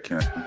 Kendall.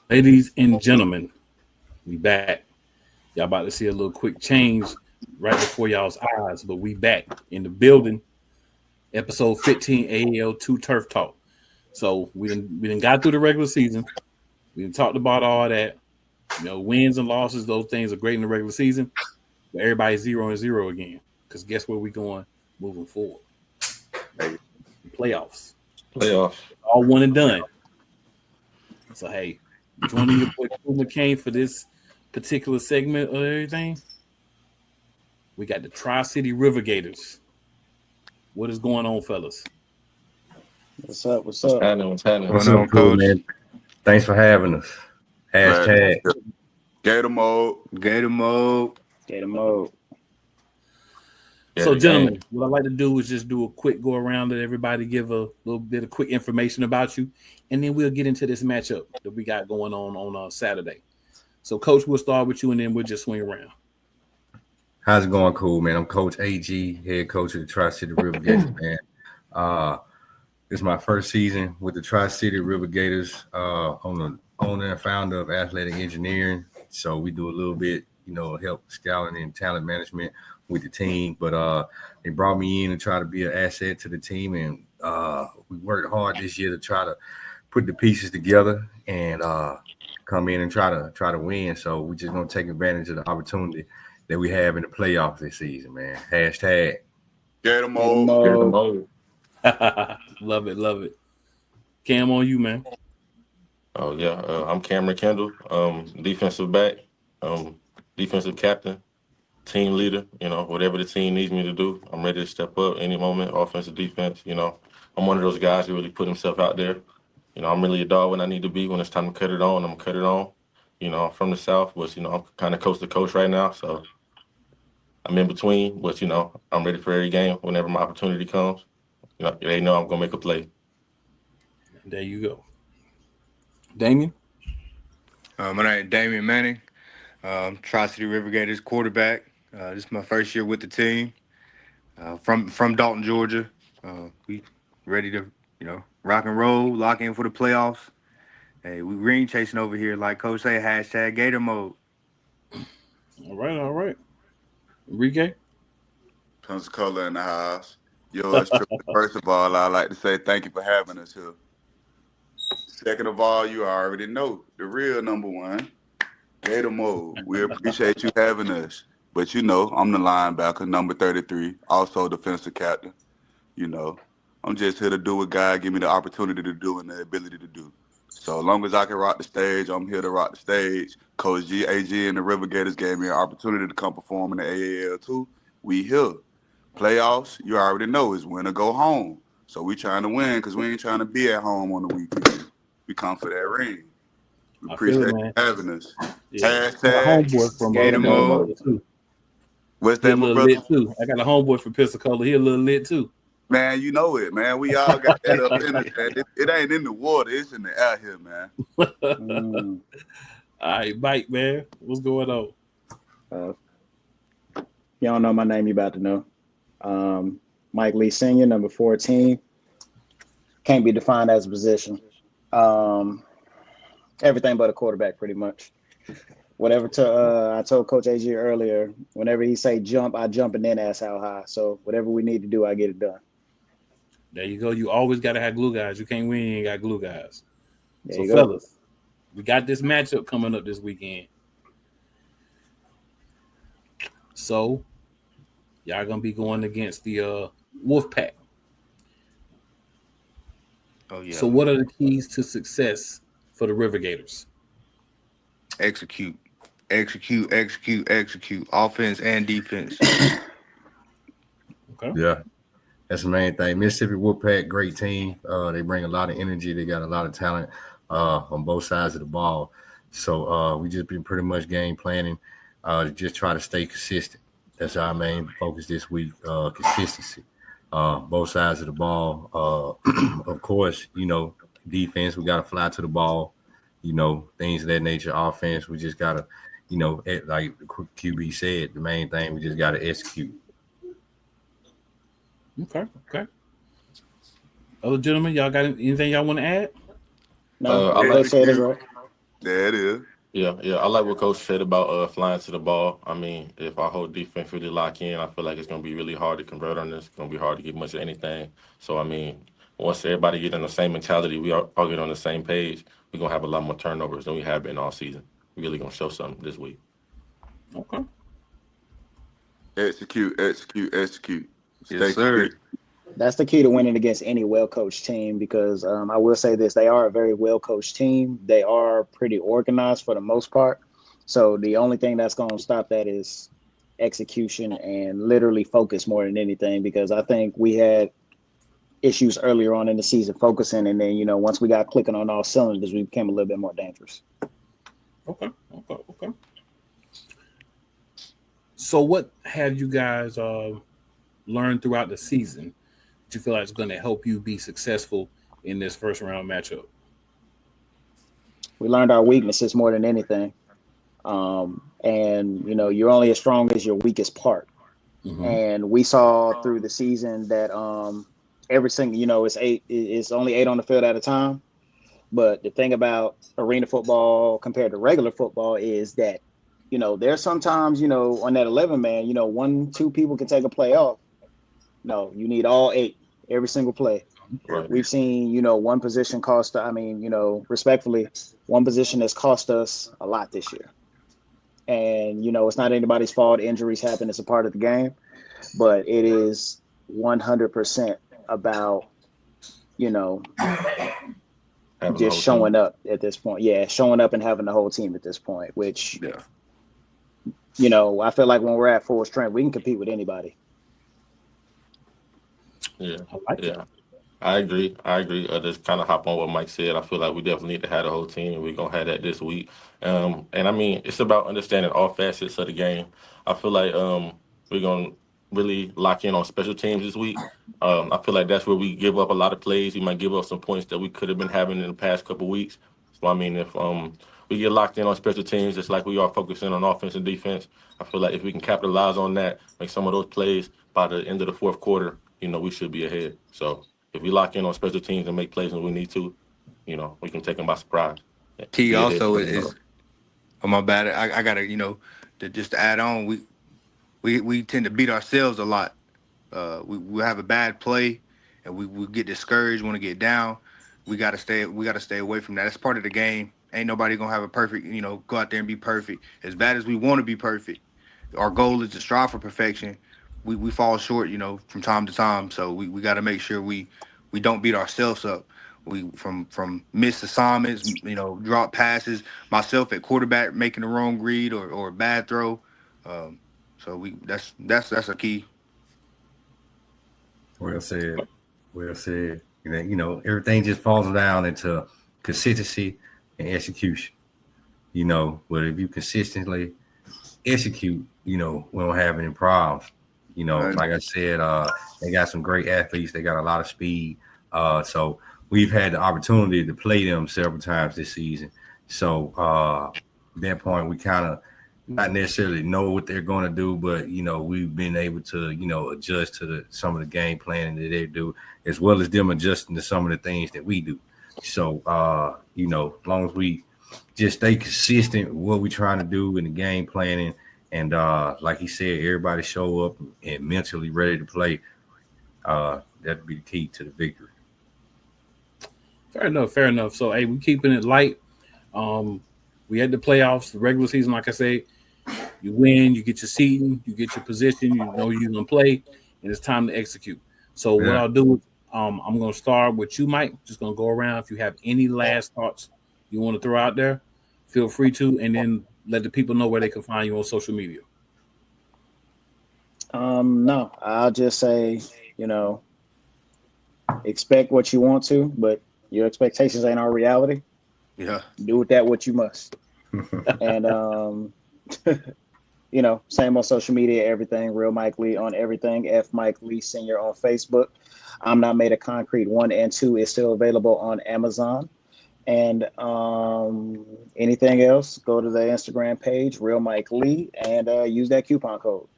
Ladies and gentlemen, we back. Y'all about to see a little quick change right before y'all's eyes, but we back in the building. Episode 15 AL2 Turf Talk. So we done got through the regular season. We done talked about all that. Wins and losses, those things are great in the regular season. But everybody's 0-0 again. Because guess where we going moving forward? Baby. Playoffs. All one and done. So hey, joining your boy Cool McCain for this particular segment of everything. We got the Tri-City River Gators. What is going on, fellas? What's up? What's happening, Coach? Man? Thanks for having us. Hashtag Gator mode. So, gentlemen, what I'd like to do is just do a quick go around, let everybody give a little bit of quick information about you, and then we'll get into this matchup that we got going on Saturday. So, Coach, we'll start with you, and then we'll just swing around. How's it going, Cool, man? I'm Coach AG, head coach of the Tri-City River Gators, man. This is my first season with the Tri-City River Gators. I'm the owner and founder of Athletic Engineering, so we do a little bit, help scouting and talent management with the team. But they brought me in to try to be an asset to the team, and we worked hard this year to try to put the pieces together and come in and try to win. So we're just gonna take advantage of the opportunity that we have in the playoffs this season, man. Hashtag Gator mode. Love it. Cam, on you, man. Oh yeah, I'm Cameron Kendall, defensive back, defensive captain, team leader. Whatever the team needs me to do, I'm ready to step up any moment. Offensive, defense. I'm one of those guys who really put himself out there. I'm really a dog when I need to be. When it's time to cut it on, I'm gonna cut it on. I'm from the South, but I'm kind of coast to coast right now, so I'm in between. But I'm ready for every game whenever my opportunity comes. They know I'm gonna make a play. There you go. Damien? My name is Damian Manning. Tri-City River Gators quarterback. This is my first year with the team. From Dalton, Georgia. We ready to, rock and roll, lock in for the playoffs. Hey, we green chasing over here, like Coach say, hashtag Gator mode. All right. Enrique? Pensacola in the house. Yours truly. First of all, I'd like to say thank you for having us here. Second of all, you already know the real number one, Gator mode. We appreciate you having us. But I'm the linebacker, number 33, also defensive captain. I'm just here to do what God give me the opportunity to do and the ability to do. So as long as I can rock the stage, I'm here to rock the stage. Coach AG and the River Gators gave me an opportunity to come perform in the AAL2. We here. Playoffs, you already know, is win or go home. So we trying to win because we ain't trying to be at home on the weekend. We come for that ring. We appreciate you having us. Yeah. Hashtag homeboy from Gator mode too. What's that, my brother? Lit too. I got a homeboy from Pensacola. He a little lit too. Man, you know it, man. We all got that up in us, man. It ain't in the water. It's in the air here, man. All right, Mike, man. What's going on? Y'all know my name. You about to know. Mike Lee Sr., number 14. Can't be defined as a position. Everything but a quarterback, pretty much. whatever I told Coach AG earlier, whenever he say jump, I jump and then ask how high. So whatever we need to do, I get it done. There you go. You always got to have glue guys. You can't win. You ain't got glue guys. There So, you go. fellas, we got this matchup coming up this weekend. So, y'all gonna be going against the Wolf Pack. Oh yeah. So, what are the keys to success for the River Gators? Execute. Offense and defense. Okay. Yeah, that's the main thing. Mississippi Wolfpack, great team. They bring a lot of energy. They got a lot of talent on both sides of the ball. So we just been pretty much game planning to just try to stay consistent. That's our main focus this week, consistency. Both sides of the ball. Of course, defense, we got to fly to the ball, things of that nature. Offense, we just got to, like the QB said, the main thing, we just got to execute. Okay. Other gentlemen, y'all got anything y'all want to add? No, I what like they said is right. There it is. Yeah. I like what Coach said about flying to the ball. I mean, if our whole defense really lock in, I feel like it's gonna be really hard to convert on this. It's gonna be hard to get much of anything. So I mean, once everybody get in the same mentality, we all get on the same page, we're gonna have a lot more turnovers than we have been all season. We're really gonna show something this week. Okay. Execute. Yes, Stay sir. consistent. That's the key to winning against any well-coached team because I will say this, they are a very well-coached team. They are pretty organized for the most part. So the only thing that's going to stop that is execution and literally focus more than anything because I think we had issues earlier on in the season focusing and then, once we got clicking on all cylinders, we became a little bit more dangerous. Okay. So what have you guys learned throughout the season that you feel like is going to help you be successful in this first round matchup? We learned our weaknesses more than anything. And you're only as strong as your weakest part. Mm-hmm. And we saw through the season that every single, it's only 8 on the field at a time. But the thing about arena football compared to regular football is that, there's sometimes, on that 11 man, 1-2 people can take a play off. No, you need all 8 every single play. Right. We've seen, one position respectfully, one position has cost us a lot this year. And, it's not anybody's fault. Injuries happen. It's a part of the game. But it is 100% about, just showing up at this point. Yeah, showing up and having the whole team at this point, which, Yeah. I feel like when we're at full strength, we can compete with anybody. Yeah. I like Yeah. that. I agree. Just kind of hop on what Mike said. I feel like we definitely need to have the whole team, and we're gonna have that this week. And I mean, it's about understanding all facets of the game. I feel like we're gonna really lock in on special teams this week. I feel like that's where we give up a lot of plays. We might give up some points that we could have been having in the past couple weeks. So I mean, if we get locked in on special teams, just like we are focusing on offense and defense, I feel like if we can capitalize on that, make some of those plays by the end of the fourth quarter, we should be ahead. So if we lock in on special teams and make plays when we need to, we can take them by surprise. Key Be ahead also for the is, oh my bad. I gotta, just to add on, we tend to beat ourselves a lot. We have a bad play, and we get discouraged, want to get down. We gotta stay away from that. That's part of the game. Ain't nobody gonna have a perfect, go out there and be perfect. As bad as we want to be perfect, our goal is to strive for perfection. We fall short, from time to time. So we got to make sure we don't beat ourselves up. We from missed assignments, drop passes. Myself at quarterback making the wrong read or a bad throw. So that's a key. Well said. Everything just falls down into consistency and execution. But if you consistently execute, we don't have any problems. Like I said, they got some great athletes. They got a lot of speed. So we've had the opportunity to play them several times this season. So at that point, we kind of not necessarily know what they're going to do, but, we've been able to, adjust to some of the game planning that they do, as well as them adjusting to some of the things that we do. So, as long as we just stay consistent with what we're trying to do in the game planning. And like he said, everybody show up and mentally ready to play. That'd be the key to the victory. Fair enough. Fair enough. So, hey, we're keeping it light. We had the playoffs, the regular season. Like I say, you win, you get your seating, you get your position, you know you're gonna play, and it's time to execute. So, what I'll do is, I'm gonna start with you, Mike. Just gonna go around. If you have any last thoughts you want to throw out there, feel free to, and then let the people know where they can find you on social media. No, I'll just say, expect what you want to, but your expectations ain't our reality. Yeah. Do with that what you must. And same on social media, everything. Real Mike Lee on everything. F Mike Lee Senior on Facebook. I'm Not Made of Concrete 1 and 2 is still available on Amazon. And anything else, go to the Instagram page, Real Mike Lee, and use that coupon code.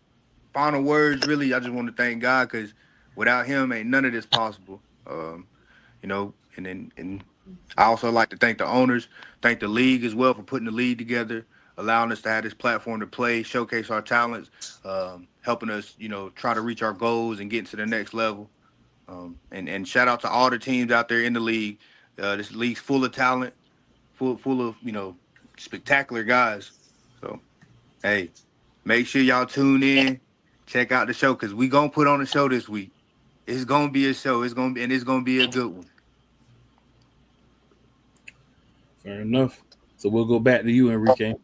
Final words, really, I just want to thank God, because without him, ain't none of this possible. And I also like to thank the owners, thank the league as well for putting the league together, allowing us to have this platform to play, showcase our talents, helping us, try to reach our goals and get to the next level. And shout out to all the teams out there in the league. This league's full of talent, full of, spectacular guys. So, hey, make sure y'all tune in, check out the show, because we gonna put on a show this week. It's gonna be a show. It's gonna be a good one. Fair enough. So we'll go back to you, Enrique.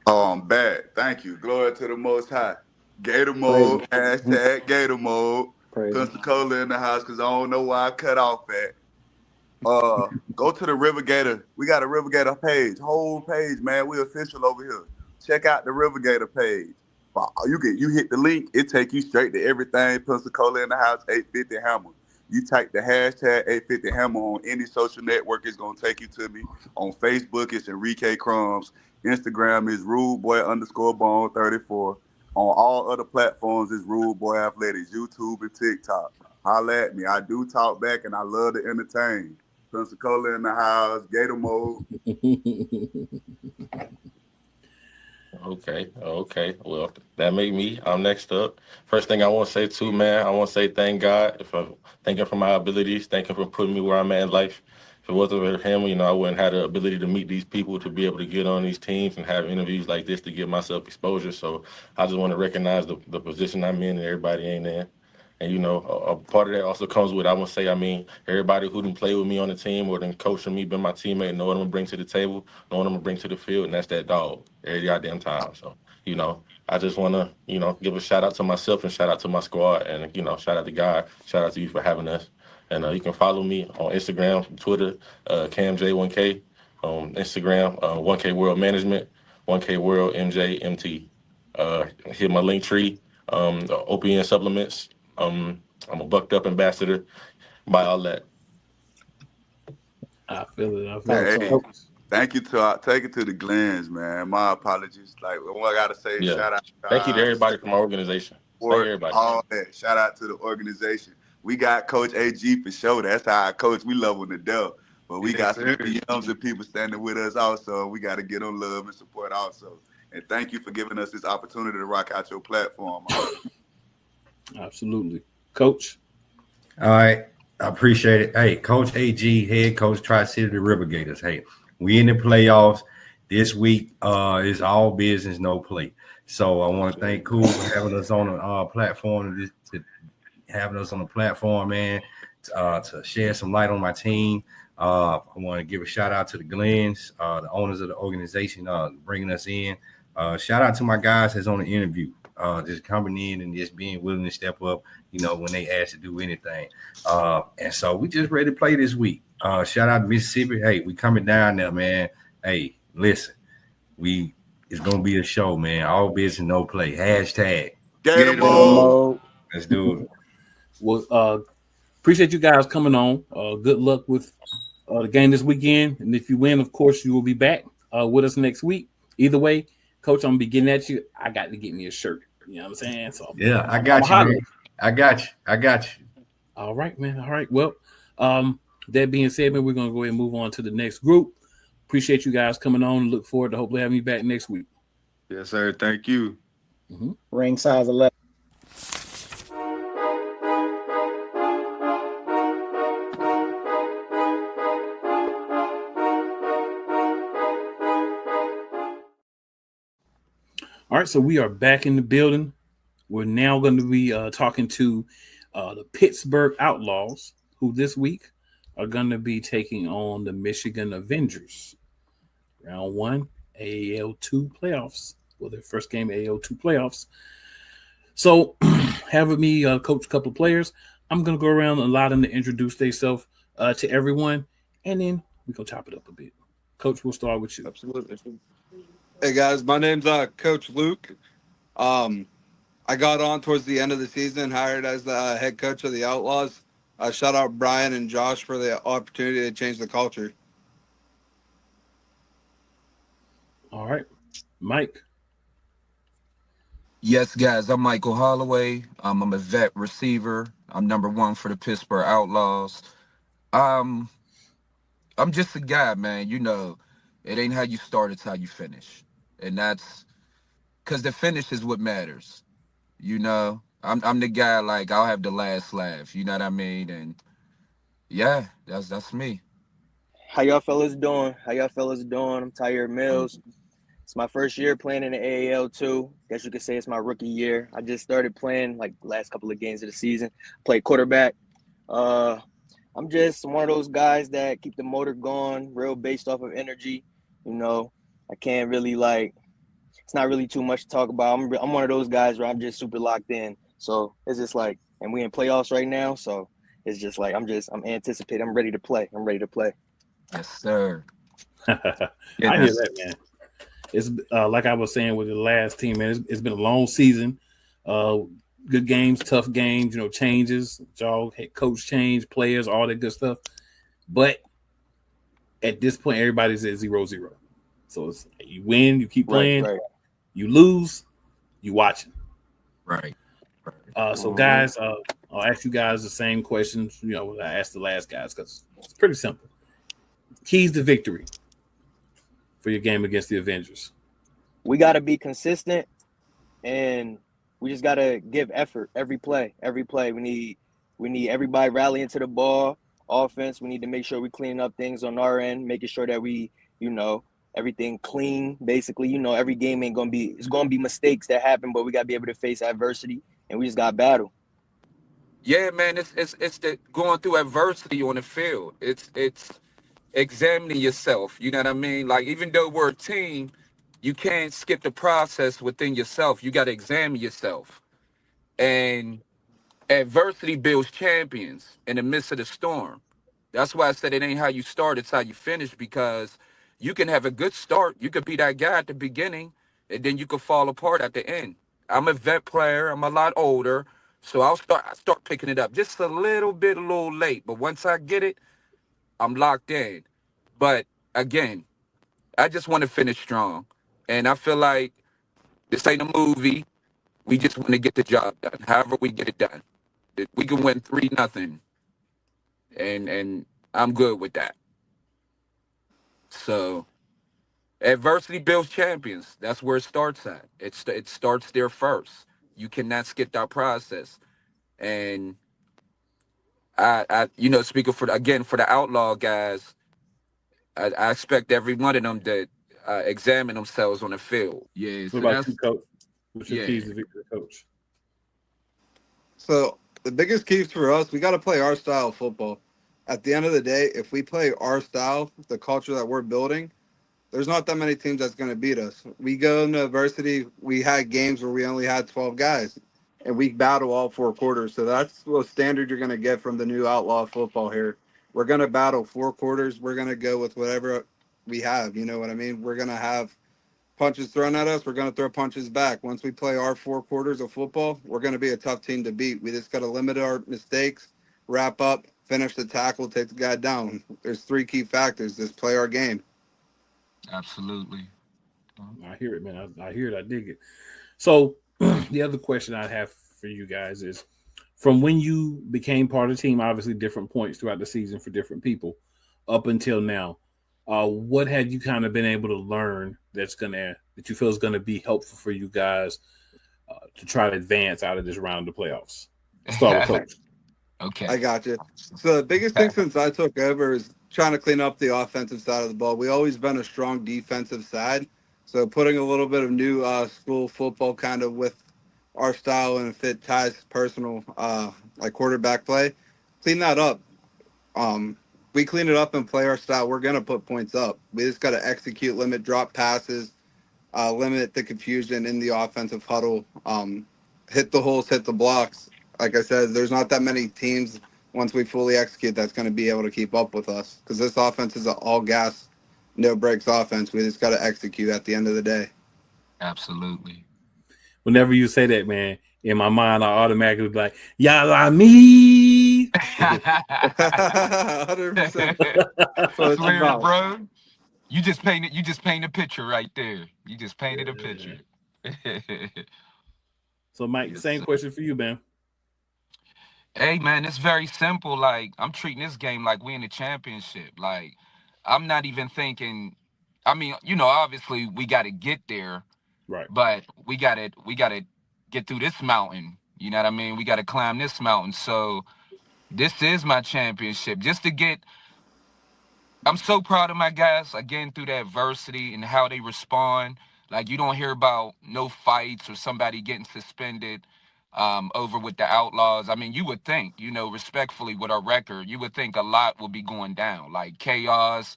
Oh, I'm back. Thank you. Glory to the Most High. Gator mode, hashtag Gator mode. Pensacola in the house, because I don't know why I cut off at. Go to the River Gator. We got a River Gator page, whole page, man. We official over here. Check out the River Gator page. You hit the link, it take you straight to everything Pensacola in the house, 850 Hammer. You type the hashtag 850 Hammer on any social network, it's gonna take you to me. On Facebook, it's Enrique Crumbs. Instagram is ruleboy_bone34. On all other platforms, it's Rule Boy Athletics, YouTube and TikTok. Holla at me. I do talk back and I love to entertain. Pensacola in the house, Gator mode. Okay. Well, that made me. I'm next up. First thing I want to say too, man, I want to say thank God thank him for my abilities, thank him for putting me where I'm at in life. If it wasn't for him, I wouldn't have the ability to meet these people, to be able to get on these teams and have interviews like this to give myself exposure. So I just want to recognize the position I'm in and everybody ain't in. And, a part of that also comes with, I want to say, everybody who didn't play with me on the team or didn't coach me, been my teammate, know what I'm going to bring to the table, know what I'm going to bring to the field, and that's that dog every goddamn time. So, I just want to, give a shout out to myself and shout out to my squad and, shout out to God, shout out to you for having us. And you can follow me on Instagram, Twitter, CamJ1K, on Instagram, 1K World Management, 1K World MJMT. Hit my link tree, OPN supplements. I'm a bucked up ambassador. Buy all that. I feel it. Hey, thank you take it to the Glens, man. My apologies. Like, what I gotta say, shout out. Thank you to everybody from our organization. Thank everybody. All that. Shout out to the organization. We got Coach AG for sure. That's how I coach. We love him to death. But we got some PMs and people standing with us also. We got to get on love and support also. And thank you for giving us this opportunity to rock out your platform. Absolutely. Coach? All right. I appreciate it. Hey, Coach AG, head coach, Tri-City, the River Gators. Hey, we in the playoffs. This week is all business, no play. So I want to thank Cool for having us on the platform, man, to shed some light on my team. I want to give a shout out to the Glens, the owners of the organization, bringing us in. Shout out to my guys that's on the interview, just coming in and just being willing to step up, when they ask to do anything. And so we just ready to play this week. Shout out to Mississippi. Hey, we coming down there, man. Hey, listen, it's gonna be a show, man. All business, no play. Hashtag Gator mode. Let's do it. Well, appreciate you guys coming on. Good luck with the game this weekend. And if you win, of course, you will be back with us next week. Either way, Coach, I'm gonna be getting at you. I got to get me a shirt. You know what I'm saying? So yeah, I got you, man. I got you. All right, man. All right. Well, that being said, man, we're gonna go ahead and move on to the next group. Appreciate you guys coming on. Look forward to hopefully having you back next week. Yes, sir. Thank you. Mm-hmm. Ring size 11. All right, so we are back in the building. We're now going to be talking to the Pittsburgh Outlaws, who this week are going to be taking on the Michigan Avengers. Round 1, AAL2 playoffs. Well, their first game, AAL2 playoffs. So, having me coach a couple of players, I'm going to go around and allow them to introduce themselves to everyone, and then we're going to chop it up a bit. Coach, we'll start with you. Absolutely. Hey guys, my name's Coach Luke. I got on towards the end of the season, hired as the head coach of the Outlaws. Shout out Brian and Josh for the opportunity to change the culture. All right, Mike. Yes, guys, I'm Michael Holloway. I'm a vet receiver. I'm number 1 for the Pittsburgh Outlaws. I'm just a guy, man. You know, it ain't how you start, it's how you finish. And that's because the finish is what matters. You know, I'm the guy, like, I'll have the last laugh. You know what I mean? And yeah, that's me. How y'all fellas doing? I'm Tyre Mills. It's my first year playing in the AAL too. Guess you could say it's my rookie year. I just started playing like the last couple of games of the season. Played quarterback. I'm just one of those guys that keep the motor going, real based off of energy. You know, I can't really it's not really too much to talk about. I'm one of those guys where I'm just super locked in. So it's just like, and we in playoffs right now. So it's just like, I'm anticipating. I'm ready to play. Yes, sir. I hear that, man. It's like I was saying with the last team, man. It's been a long season. Good games, tough games. You know, changes. Y'all head coach change, players, all that good stuff. But at this point, everybody's at 0-0. So it's you win, you keep playing. Right. You lose, you watching. Right. So guys, I'll ask you guys the same questions. You know, I asked the last guys because it's pretty simple. Keys to victory for your game against the Avengers. We got to be consistent, and we just got to give effort every play. We need everybody rallying to the ball. Offense, we need to make sure we clean up things on our end, making sure that we, everything clean. Basically, every game it's gonna be mistakes that happen, but we got to be able to face adversity, and we just got to battle. Yeah, man, it's the going through adversity on the field. It's examining yourself. You know what I mean? Like, even though we're a team, you can't skip the process within yourself. You got to examine yourself. And adversity builds champions in the midst of the storm. That's why I said it ain't how you start, it's how you finish, because you can have a good start. You could be that guy at the beginning, and then you could fall apart at the end. I'm a vet player. I'm a lot older. So I start picking it up just a little late. But once I get it, I'm locked in. But again, I just want to finish strong. And I feel like this ain't a movie. We just want to get the job done. However we get it done. We can win 3-0. And I'm good with that. So adversity builds champions. That's where it starts at. It starts there first. You cannot skip that process. And I speaking for the outlaw guys, I expect every one of them to examine themselves on the field. Yeah, What so about that's you, Coach? What's your yeah. keys to victory, Coach? So the biggest keys for us, we got to play our style of football. At the end of the day, if we play our style, the culture that we're building, there's not that many teams that's going to beat us. We go into adversity. We had games where we only had 12 guys, and we battle all 4 quarters. So that's the standard you're going to get from the new outlaw football here. We're going to battle 4 quarters. We're going to go with whatever we have. You know what I mean? We're going to have punches thrown at us. We're going to throw punches back. Once we play our 4 quarters of football, we're going to be a tough team to beat. We just got to limit our mistakes, wrap up, finish the tackle, take the guy down. There's 3 key factors. Just play our game. Absolutely. I hear it, man. I hear it. I dig it. So the other question I have for you guys is, from when you became part of the team, obviously different points throughout the season for different people, up until now, What have you kind of been able to learn that you feel is gonna be helpful for you guys to try to advance out of this round of the playoffs? Start with Coach. I Okay. got you. So the biggest thing since I took over is trying to clean up the offensive side of the ball. We always been a strong defensive side, so putting a little bit of new school football kind of with our style and fit ties personal like quarterback play, clean that up. Um, we clean it up and play our style. We're gonna put points up. We just got to execute, limit drop passes, limit the confusion in the offensive huddle, hit the holes, hit the blocks. Like I said, there's not that many teams once we fully execute that's going to be able to keep up with us because this offense is an all gas, no breaks offense. We just got to execute at the end of the day. Absolutely. Whenever you say that, man, in my mind, I automatically be like, "Y'all me." 100%. That's what it's Swear, about. bro. You just painted a picture right there. You just painted a Yeah. picture. So, Mike, Yes, same sir. question for you, man. Hey man, it's very simple. Like I'm treating this game like we in the championship. Like I'm not even thinking. I mean, obviously we got to get there, Right. but we got to get through this mountain. You know what I mean? We got to climb this mountain. So this is my championship. Just to get I'm so proud of my guys again through the adversity and how they respond. Like you don't hear about no fights or somebody getting suspended over with the Outlaws. I mean, you would think, respectfully with our record, you would think a lot will be going down, like chaos.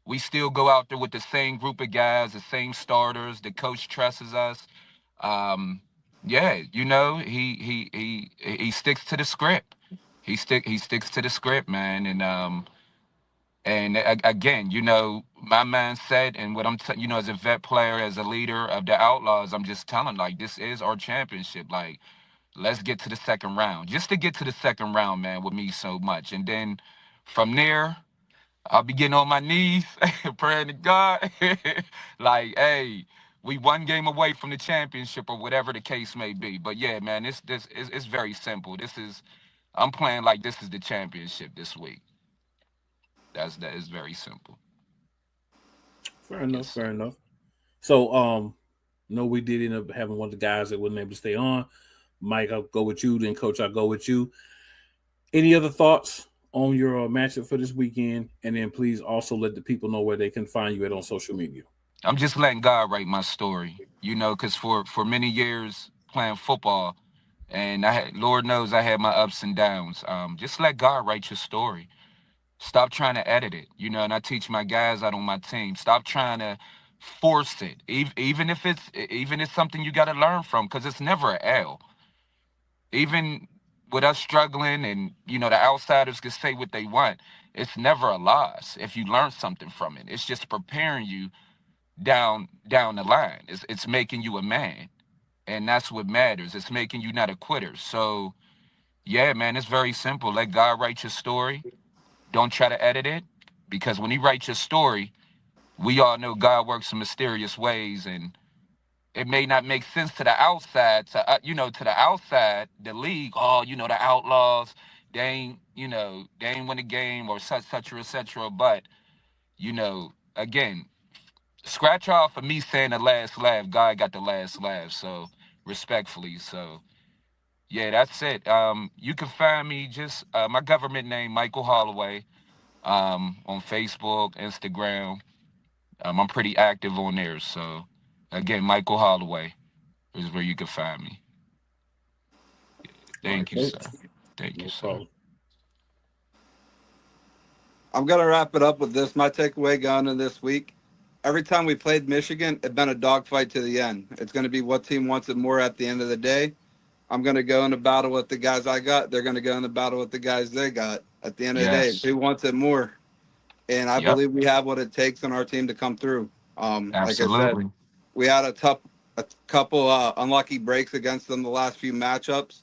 We still go out there with the same group of guys, the same starters. The coach trusts us. Um, yeah, he sticks to the script. He sticks to the script, man, and again, my mindset and what as a vet player, as a leader of the Outlaws, I'm just telling like this is our championship. Like, let's get to the second round. Just to get to the second round, man, would mean so much. And then from there, I'll be getting on my knees, praying to God, like, hey, we one game away from the championship or whatever the case may be. But yeah, man, it's very simple. I'm playing like this is the championship this week. That is very simple. Fair Yes, enough. sir. Fair enough. So, no, we did end up having one of the guys that wasn't able to stay on. Mike, I'll go with you. Then, Coach, I'll go with you. Any other thoughts on your matchup for this weekend? And then, please also let the people know where they can find you at on social media. I'm just letting God write my story, because for many years playing football, and Lord knows I had my ups and downs. Just let God write your story. Stop trying to edit it, and I teach my guys out on my team. Stop trying to force it, even if it's something you got to learn from, because it's never an L. Even with us struggling, and the outsiders can say what they want, it's never a loss if you learn something from it. It's just preparing you down the line. It's making you a man, and that's what matters. It's making you not a quitter. So yeah, man, it's very simple. Let God write your story. Don't try to edit it, because when He writes your story, we all know God works in mysterious ways, and it may not make sense to the outside, to the outside, the league. Oh, the Outlaws, they ain't win a game or such, such, or et cetera. But again, scratch off for me saying the last laugh. God got the last laugh. So respectfully, so yeah, that's it. You can find me just my government name, Michael Holloway, on Facebook, Instagram. I'm pretty active on there. So again, Michael Holloway is where you can find me. All right, Thank you, sir. Coach. Thank you, No sir. problem. I'm going to wrap it up with this. My takeaway going into this week, every time we played Michigan, it's been a dogfight to the end. It's going to be what team wants it more at the end of the day. I'm going to go in the battle with the guys I got. They're going to go in the battle with the guys they got. At the end of the day, Yes. who wants it more? And I Yep. believe we have what it takes in our team to come through. Like I said, Absolutely. we had a couple unlucky breaks against them the last few matchups.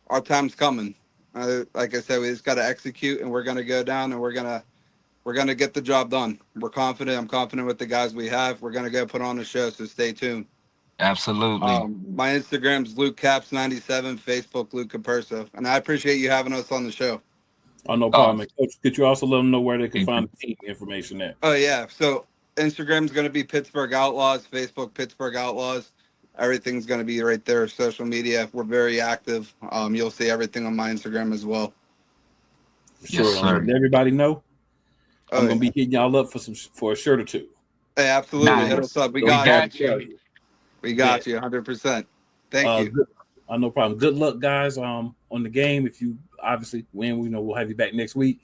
Our time's coming. Like I said, we just got to execute, and we're going to go down, and we're gonna get the job done. We're confident. I'm confident with the guys we have. We're gonna go put on a show, so stay tuned. Absolutely. My Instagram's Luke Caps 97, Facebook Luke Caperso, and I appreciate you having us on the show. Oh, no Um, problem. And Coach, could you also let them know where they can thank find you. the team information at? Oh yeah. So Instagram's gonna be Pittsburgh Outlaws, Facebook Pittsburgh Outlaws. Everything's gonna be right there. Social media. We're very active. You'll see everything on my Instagram as well. For Yes, sure. I'm sir. letting everybody know. I'm Oh gonna yeah. be hitting y'all up for a shirt or two. Hey, absolutely. Hit us Nice. up. We Don't We got cap you. got the you. value. We Bet. got you 100%. Thank you. Good. No problem. Good luck, guys. On the game. If you obviously win, we know we'll have you back next week.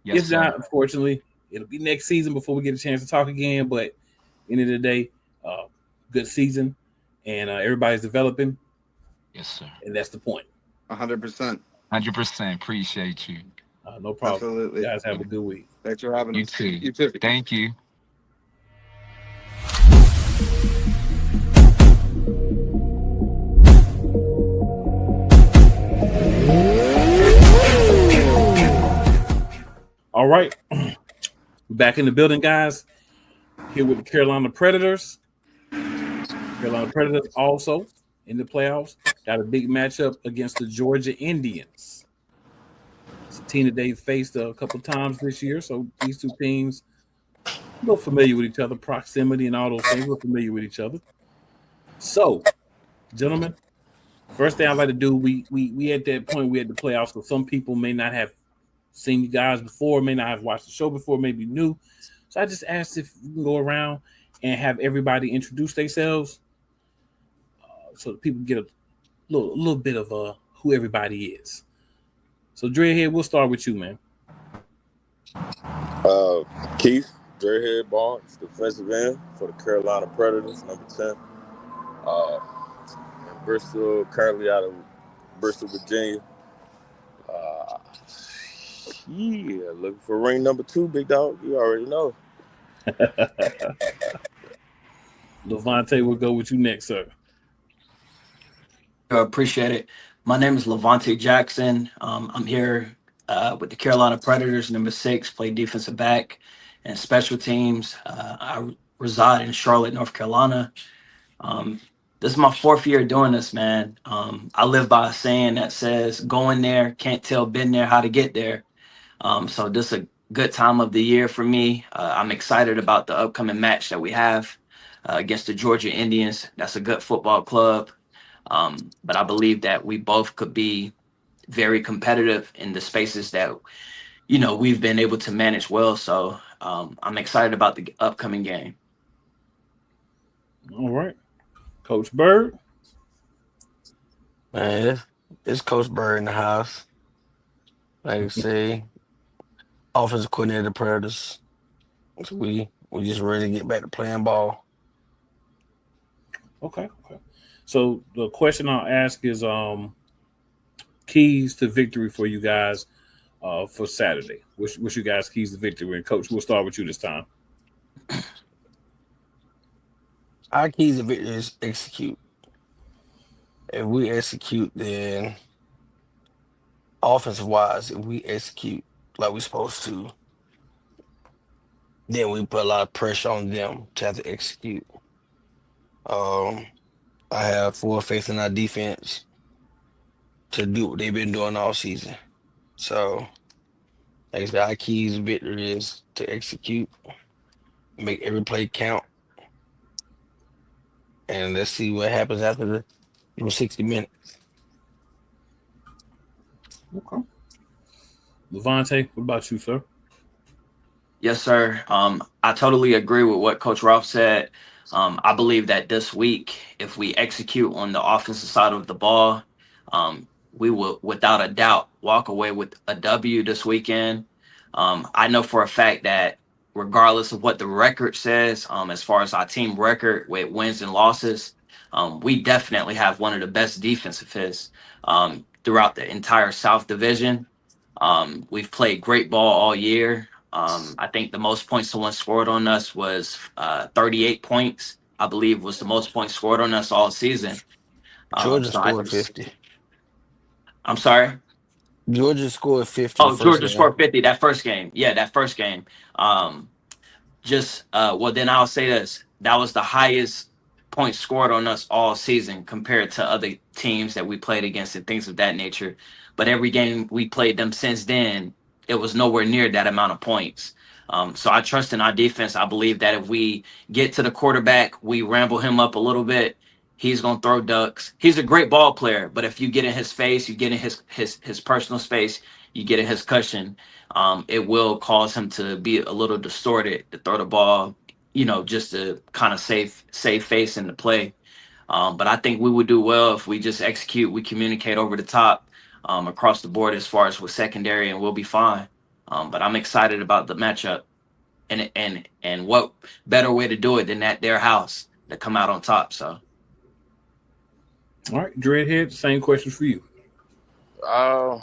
Yes, If not, sir. unfortunately, it'll be next season before we get a chance to talk again. But end of the day, good season, and everybody's developing, Yes, sir. and that's the point. 100%. 100%. Appreciate you. No problem. You Absolutely. guys have a good week. Thanks for having You us. too. You too. Thank you. All right, back in the building, guys. Here with the Carolina Predators. Carolina Predators also in the playoffs got a big matchup against the Georgia Indians. It's a team that they've faced a couple of times this year, so these two teams a little familiar with each other, proximity and all those things. We're familiar with each other. So, gentlemen, first thing I'd like to do, we at that point we had the playoffs, so some people may not have seen you guys before, may not have watched the show before, maybe new. So I just asked if we can go around and have everybody introduce themselves, so that people get a little bit of who everybody is. So Dreadhead, we'll start with you, man. Uh, Keith, Dreadhead Barnes, defensive end for the Carolina Predators, number 10. Uh, in Bristol, currently out of Bristol, Virginia. Uh, yeah, looking for ring number 2, big dog. You already know. Levante, we'll go with you next, sir. Appreciate it. My name is Levante Jackson. I'm here with the Carolina Predators, number 6, play defensive back and special teams. I reside in Charlotte, North Carolina. This is my 4th year doing this, man. I live by a saying that says, "Going there, can't tell been there how to get there." So this is a good time of the year for me. I'm excited about the upcoming match that we have against the Georgia Indians. That's a good football club. But I believe that we both could be very competitive in the spaces that we've been able to manage well. So I'm excited about the upcoming game. All right, Coach Bird. Man, it's Coach Bird in the house. Like I say, offensive coordinator of the Predators. So we just ready to get back to playing ball. Okay. So the question I'll ask is keys to victory for you guys for Saturday. What's you guys keys to victory? And Coach, we'll start with you this time. Our keys to victory is execute. If we execute, then offensive wise, if we execute like we're supposed to, then we put a lot of pressure on them to have to execute. Um, I have full faith in our defense to do what they've been doing all season. So, like I said, our keys to victory is to execute, make every play count, and let's see what happens after the 60 minutes. Okay. Levante, what about you, sir? Yes, sir. I totally agree with what Coach Ralph said. I believe that this week, if we execute on the offensive side of the ball, we will, without a doubt, walk away with a W this weekend. I know for a fact that regardless of what the record says, as far as our team record with wins and losses, we definitely have one of the best defensives throughout the entire South Division. We've played great ball all year. I think the most points someone scored on us was 38 points, I believe was the most points scored on us all season. Georgia So I scored just, 50. I'm sorry. Georgia scored 50 the Oh, first Georgia game. scored 50 that first game. Yeah, that first game. Well, then I'll say this: that was the highest points scored on us all season compared to other teams that we played against and things of that nature. But every game we played them since then, it was nowhere near that amount of points. So I trust in our defense. I believe that if we get to the quarterback, we ramble him up a little bit, he's gonna throw ducks. He's a great ball player, but if you get in his face, you get in his personal space, you get in his cushion, it will cause him to be a little distorted to throw the ball, just to kind of save face in the play. But I think we would do well if we just execute, we communicate over the top, across the board as far as with secondary, and we'll be fine. But I'm excited about the matchup, and what better way to do it than at their house to come out on top. So All right, Dreadhead, same questions for you. I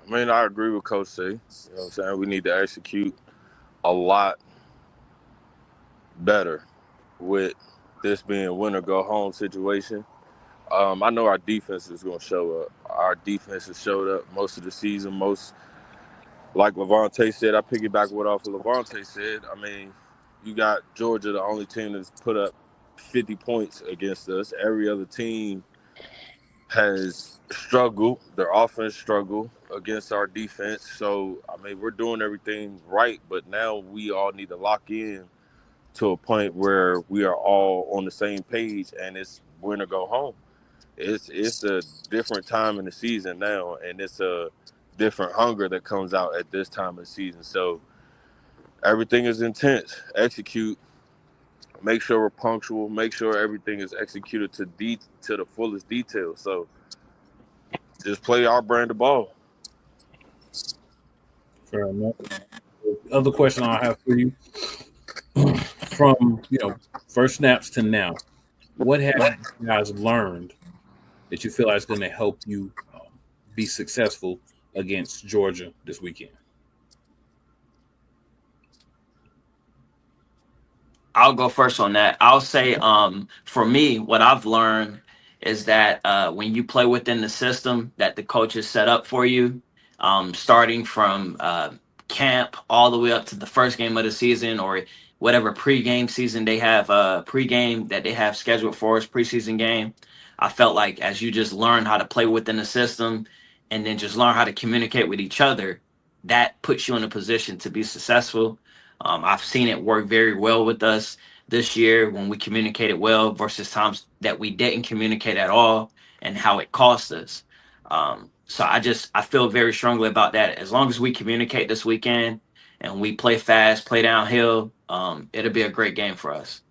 mean, I agree with Coach C. You know what I'm saying? We need to execute a lot better with this being win or go home situation. I know our defense is going to show up. Our defense has showed up most of the season. Like Levante said, I piggyback what off of Levante said. I mean, you got Georgia, the only team that's put up 50 points against us. Every other team has struggled. Their offense struggled against our defense. So, I mean, we're doing everything right, but now we all need to lock in to a point where we are all on the same page and it's win or go home. It's a different time in the season now, and it's a different hunger that comes out at this time of the season. So everything is intense. Execute. Make sure we're punctual. Make sure everything is executed to the fullest detail. So just play our brand of ball. Fair enough. Other question I have for you, from first snaps to now, what have you guys learned that you feel like is going to help you be successful against Georgia this weekend? I'll go first on that. I'll say, for me, what I've learned is that when you play within the system that the coaches set up for you, starting from camp all the way up to the first game of the season, or whatever pregame season they have, pregame that they have scheduled for us, preseason game. I felt like as you just learn how to play within the system, and then just learn how to communicate with each other, that puts you in a position to be successful. I've seen it work very well with us this year when we communicated well versus times that we didn't communicate at all, and how it cost us. So I feel very strongly about that. As long as we communicate this weekend and we play fast, play downhill, it'll be a great game for us.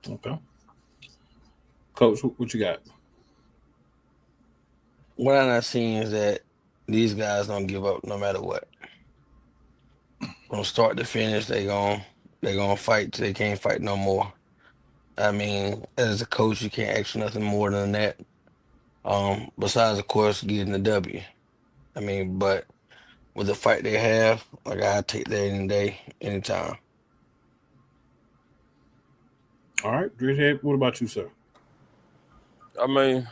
Okay, Coach, what you got? What I'm not seeing is that these guys don't give up no matter what. From start to finish, they gonna fight till they can't fight no more. I mean, as a coach, you can't ask for nothing more than that. Besides, of course, getting the W. I mean, but with the fight they have, like I take that any day, anytime. All right, Dreadhead, what about you, sir? I mean,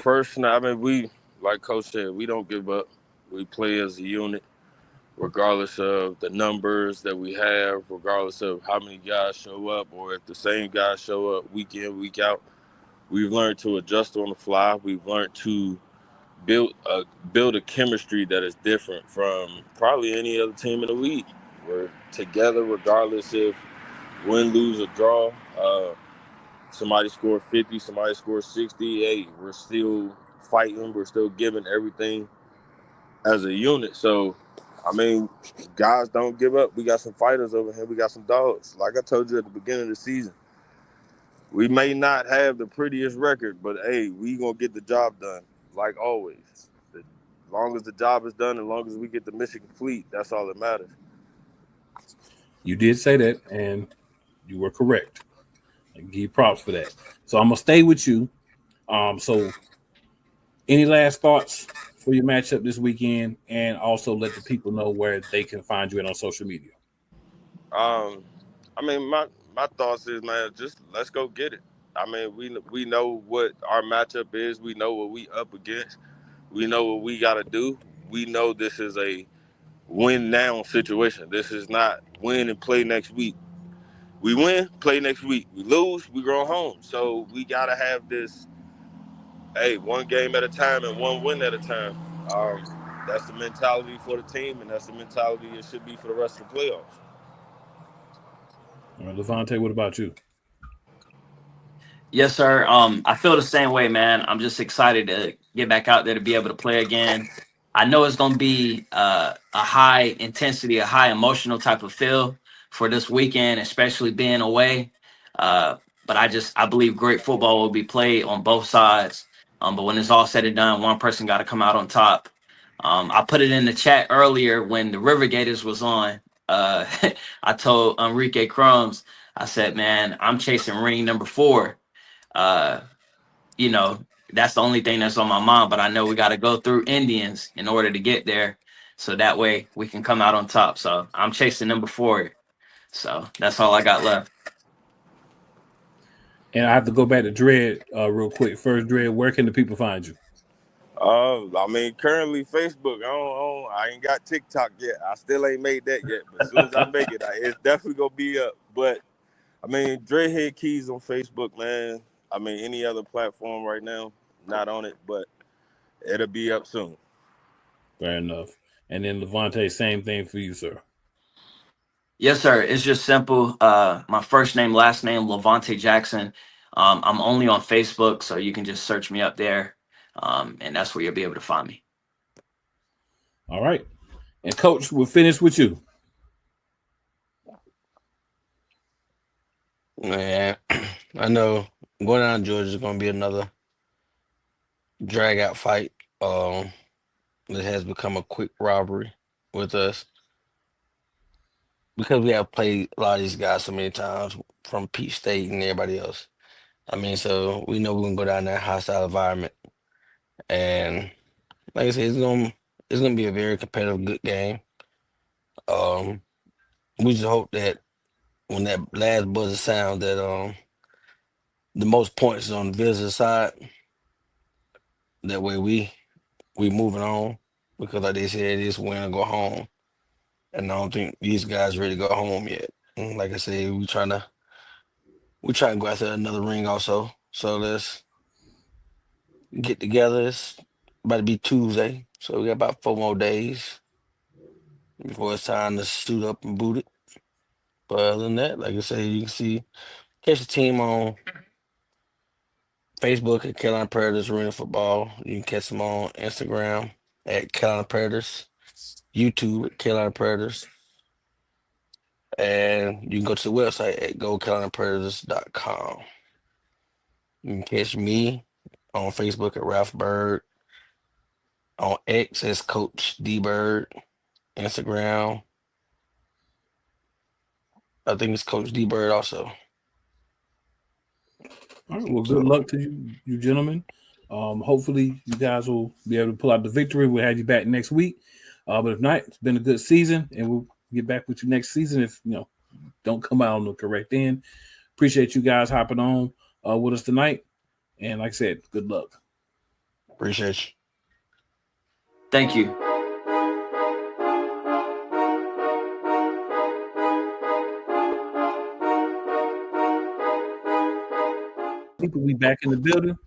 first, I mean, like Coach said, we don't give up. We play as a unit, regardless of the numbers that we have, regardless of how many guys show up, or if the same guys show up week in, week out. We've learned to adjust on the fly. We've learned to build a chemistry that is different from probably any other team in the league. We're together regardless if win, lose, or draw. Somebody scored 50, somebody scored 60. Hey, we're still fighting. We're still giving everything as a unit. So, I mean, guys don't give up. We got some fighters over here. We got some dogs. Like I told you at the beginning of the season, we may not have the prettiest record, but hey, we gonna get the job done, like always. As long as the job is done, as long as we get the mission complete, that's all that matters. You did say that, and you were correct. I give you props for that. So I'm gonna stay with you. So any last thoughts for your matchup this weekend, and also let the people know where they can find you on social media? I mean, my thoughts is, man, just let's go get it. I mean, we know what our matchup is. We know what we up against. We know what we got to do. We know this is a win now situation. This is not win and play next week. We win, play next week. We lose, we go home. So we got to have this, hey, one game at a time and one win at a time. Um, that's the mentality for the team, and that's the mentality it should be for the rest of the playoffs. All right, Levante, what about you? Yes, sir. I feel the same way, man. I'm just excited to get back out there to be able to play again. I know it's going to be a high intensity, a high emotional type of feel for this weekend, especially being away. But I believe great football will be played on both sides. But when it's all said and done, one person got to come out on top. I put it in the chat earlier when the River Gators was on. I told Enrique Crumbs, I said, man, I'm chasing ring number 4. uh you know, that's the only thing that's on my mind, but I know we got to go through Indians in order to get there, so that way we can come out on top. So I'm chasing number 4. So that's all I got left. And I have to go back to Dread real quick. First, Dread, where can the people find you? I mean, currently Facebook. I ain't got TikTok yet. I still ain't made that yet. But as soon as I make it, it's definitely gonna be up. But I mean, Dreadhead Keys on Facebook, man. I mean, any other platform right now, not on it, but it'll be up soon. Fair enough. And then Levante, same thing for you, sir. Yes, sir. It's just simple. My first name, last name, Levante Jackson. I'm only on Facebook, so you can just search me up there, and that's where you'll be able to find me. All right. And Coach, we'll finish with you. Man, I know going down to Georgia is going to be another drag out fight. It has become a quick robbery with us because we have played a lot of these guys so many times from Peach State and everybody else. I mean, so we know we're gonna go down that hostile environment, and like I said, it's gonna be a very competitive, good game. Um, we just hope that when that last buzzer sounds, that the most points is on the visitor side. That way we moving on, because like they said, it's win or go home, and I don't think these guys ready to go home yet. And like I said, we trying to go after another ring also. So let's get together. It's about to be Tuesday, so we got about 4 more days before it's time to suit up and boot it. But other than that, like I said, you can catch the team on Facebook at Carolina Predators Arena Football. You can catch them on Instagram at Carolina Predators, YouTube at Carolina Predators, and you can go to the website at gocarolinapredators.com. You can catch me on Facebook at Ralph Bird, on X as Coach D Bird, Instagram, I think it's Coach D Bird also. All right. Well, good luck to you gentlemen. Hopefully, you guys will be able to pull out the victory. We'll have you back next week. But if not, it's been a good season, and we'll get back with you next season if don't come out on the correct end. Appreciate you guys hopping on with us tonight. And like I said, good luck. Appreciate you. Thank you. People, we back in the building,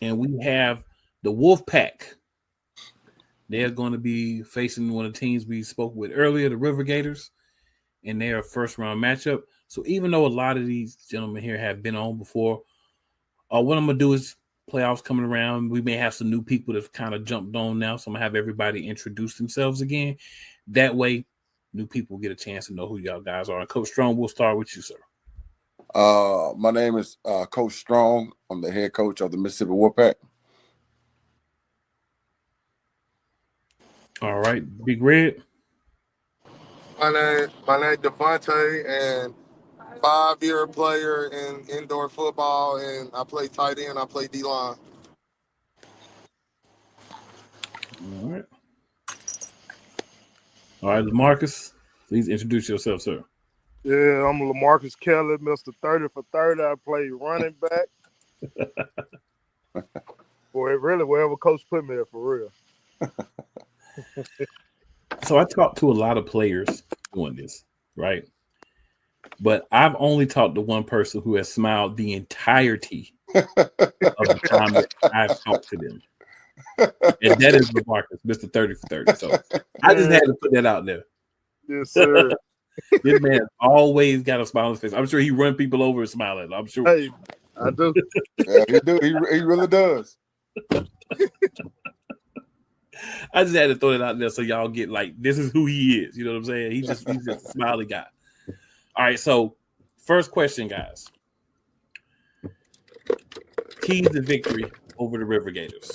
and we have the Wolf Pack. They're going to be facing one of the teams we spoke with earlier, the River Gators, and they're a first-round matchup. So even though a lot of these gentlemen here have been on before, what I'm going to do is playoffs coming around. We may have some new people that have kind of jumped on now, so I'm going to have everybody introduce themselves again. That way, new people get a chance to know who y'all guys are. And Coach Strong, we'll start with you, sir. My name is Coach Strong. I'm the head coach of the Mississippi Wolfpack. All right, Big Red. My name Devontae, and 5-year player in indoor football, and I play tight end. I play D-line. All right. All right, Lamarcus, please introduce yourself, sir. Yeah, I'm LaMarcus Kelly, Mr. 30 for 30. I play running back. Boy, really, wherever coach put me there, for real. So I talked to a lot of players doing this, right? But I've only talked to one person who has smiled the entirety of the time that I've talked to them. And that is LaMarcus, Mr. 30 for 30. So I just had to put that out there. Yes, sir. This man always got a smile on his face. I'm sure he run people over and smile at them. I'm sure. Hey, I do. Yeah, he do. He really does. I just had to throw that out there so y'all get like, this is who he is. You know what I'm saying? He's just a smiley guy. All right, so first question, guys. Keys to victory over the River Gators.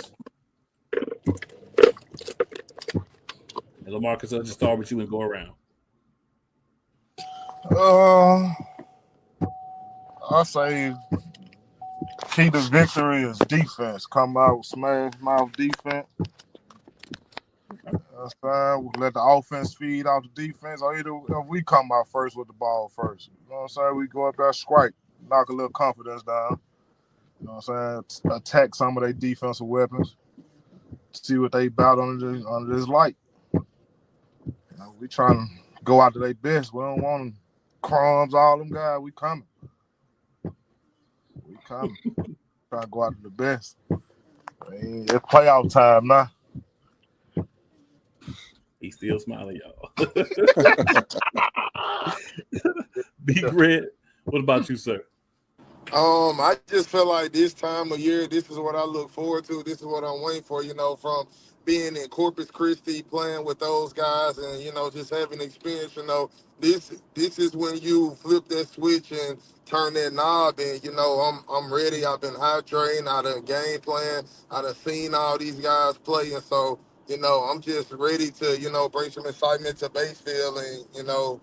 And LaMarcus, I'll just start with you and go around. I say key to victory is defense. Come out, smash mouth defense. That's fine. We let the offense feed off the defense, or either if we come out first with the ball first. You know what I'm saying? We go up there, strike, knock a little confidence down. You know what I'm saying? Attack some of their defensive weapons. See what they bout under this light. You know, we trying to go out to their best. We don't want them crumbs, all them guys. We coming. Trying to go out to the best. It's playoff time now. He's still smiling, y'all. Big Red, what about you, sir? I just feel like this time of year, this is what I look forward to. This is what I'm waiting for, from being in Corpus Christi, playing with those guys and, just having experience, this is when you flip that switch and turn that knob and, I'm ready. I've been hydrating, I done game plan, I done seen all these guys play. And so, I'm just ready to, bring some excitement to Batesville and,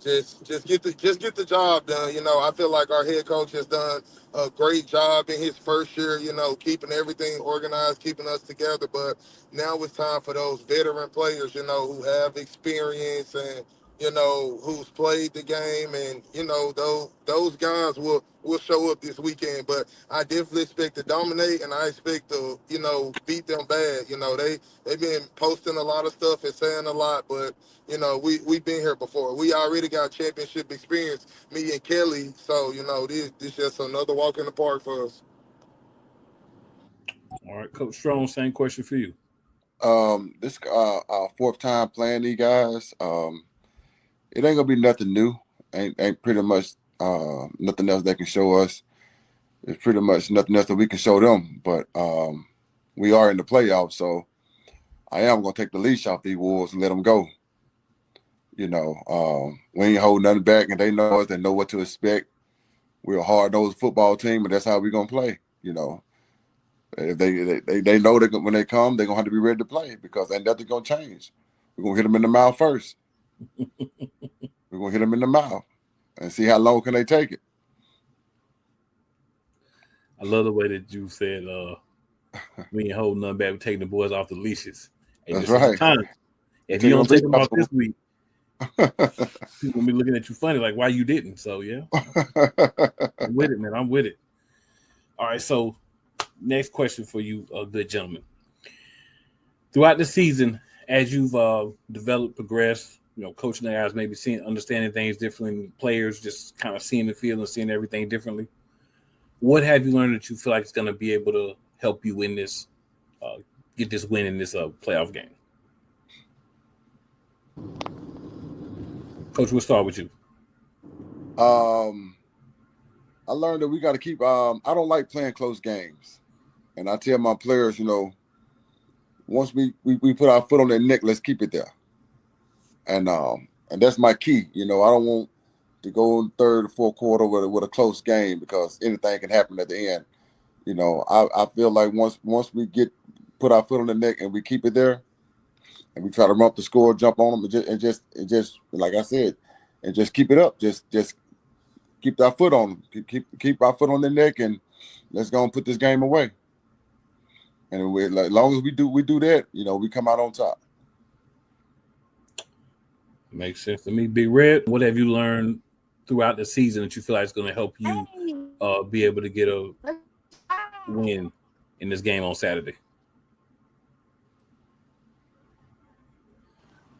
just get the job done. I feel like our head coach has done a great job in his first year, keeping everything organized, keeping us together. But now it's time for those veteran players, who have experience and, who's played the game, and, those guys will show up this weekend. But I definitely expect to dominate, and I expect to, beat them bad. They've been posting a lot of stuff and saying a lot, but we've been here before. We already got championship experience, me and Kelly. So, this just another walk in the park for us. All right, Coach Strong, same question for you. This our fourth time playing these guys. It ain't gonna be nothing new. Ain't pretty much nothing else they can show us. It's pretty much nothing else that we can show them. But we are in the playoffs, so I am gonna take the leash off these Wolves and let them go. We ain't holding nothing back, and they know us. They know what to expect. We're a hard-nosed football team, and that's how we're gonna play. If they know that when they come, they're gonna have to be ready to play because ain't nothing gonna change. We're gonna hit them in the mouth first. We're gonna hit them in the mouth and see how long can they take it. I love the way that you said we ain't holding nothing back. We're taking the boys off the leashes. And That's this is the right. time. If you don't take them off this week, people will be looking at you funny, like why you didn't. So yeah, I'm with it, man. I'm with it. All right, so next question for you, good gentlemen. Throughout the season, as you've developed, progressed, coaching the guys, maybe understanding things differently, players just kind of seeing the field and seeing everything differently. What have you learned that you feel like is going to be able to help you win this, get this win in this playoff game? Coach, we'll start with you. I learned that we got to keep. I don't like playing close games, and I tell my players, once we put our foot on their neck, let's keep it there. And that's my key. I don't want to go in third or fourth quarter with a close game because anything can happen at the end. I feel like once we put our foot on the neck and we keep it there, and we try to run up the score, jump on them, and just like I said, and just keep it up. Just keep our foot on them. Keep our foot on their neck, and let's go and put this game away. And as long as we do that, we come out on top. Makes sense to me. Big Red, what have you learned throughout the season that you feel like is going to help you be able to get a win in this game on Saturday?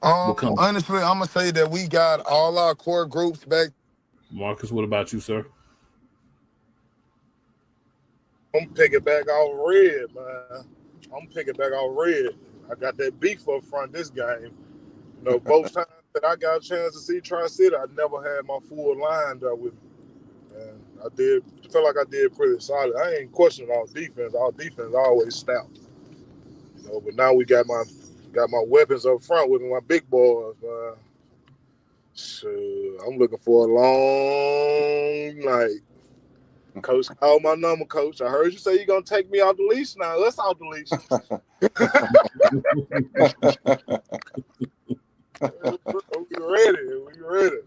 Honestly, I'm gonna say that we got all our core groups back. Marcus, what about you, sir? I'm picking back off Red, man. I'm picking back on red. I got that beef up front this game. You know, both times that I got a chance to see Tri-City, I never had my full line there with me. And I feel like I did pretty solid. I ain't questioning our defense. Our defense always stout. You know, but now we got my weapons up front with me, my big boys, man. So I'm looking for a long night. Coach, call my number, Coach. I heard you say you're gonna take me off the leash now. Let's off the leash. We ready. We ready.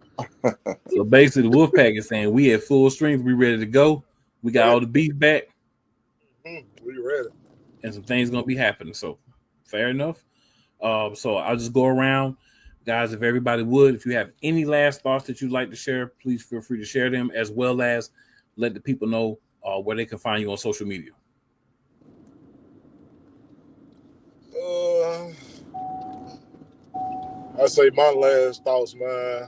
So basically, the Wolfpack is saying we at full strength, we ready to go. We got all the beef back, We ready. and some things gonna be happening. So fair enough. So I'll just go around, guys. If everybody would, if you have any last thoughts that you'd like to share, please feel free to share them, as well as let the people know where they can find you on social media. I say my last thoughts, man.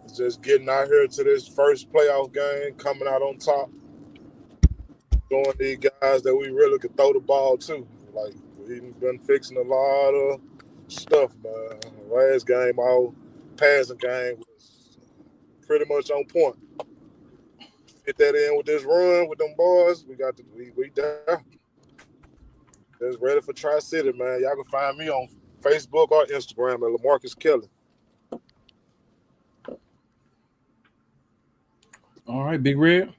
Is just getting out here to this first playoff game, coming out on top, showing these guys that we really could throw the ball to. Like we've been fixing a lot of stuff, man. Last game, our passing game was pretty much on point. Fit that in with this run with them boys. We got we there. Just ready for Tri-City, man. Y'all can find me on Facebook or Instagram at LaMarcus Kelly. All right, Big Red.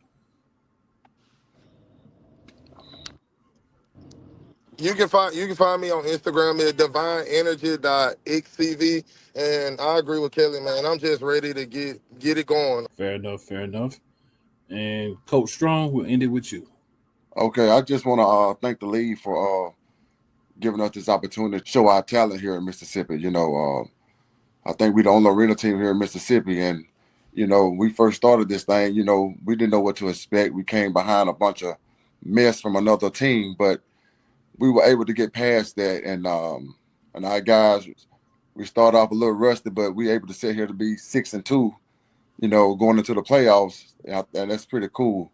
You can find me on Instagram at divineenergy.xcv, and I agree with Kelly, man. I'm just ready to get it going. Fair enough. Fair enough. And Coach Strong, we'll end it with you. Okay, I just want to thank the league for giving us this opportunity to show our talent here in Mississippi. You know, I think we're the only arena team here in Mississippi, and you know, we first started this thing. You know, we didn't know what to expect. We came behind a bunch of mess from another team, but we were able to get past that, and our guys, we started off a little rusty, but we were able to sit here to be 6-2. You know, going into the playoffs, and that's pretty cool.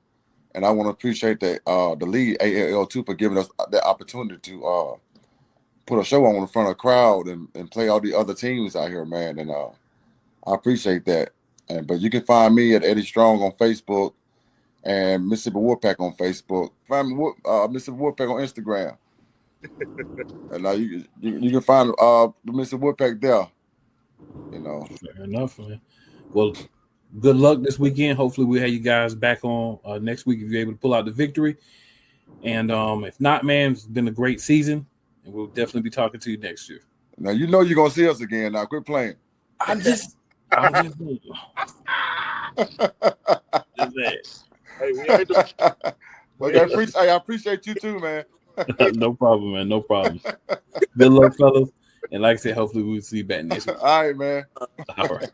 And I want to appreciate the league ALL too for giving us that opportunity to put a show on in front of a crowd and play all the other teams out here, man. And I appreciate that. But you can find me at Eddie Strong on Facebook and Mississippi Wolfpack on Facebook. Find me Mississippi Wolfpack on Instagram. And you can find the Mississippi Wolfpack there. You know. Fair enough, man. Well, good luck this weekend. Hopefully, we'll have you guys back on next week if you're able to pull out the victory. And if not, man, it's been a great season, and we'll definitely be talking to you next year. Now you know you're gonna see us again. Now quit playing. I'm just that. Hey, we ain't I appreciate you too, man. No problem, man. No problem. Good luck, fellas. And like I said, hopefully we'll see you back next week. All right, man. All right.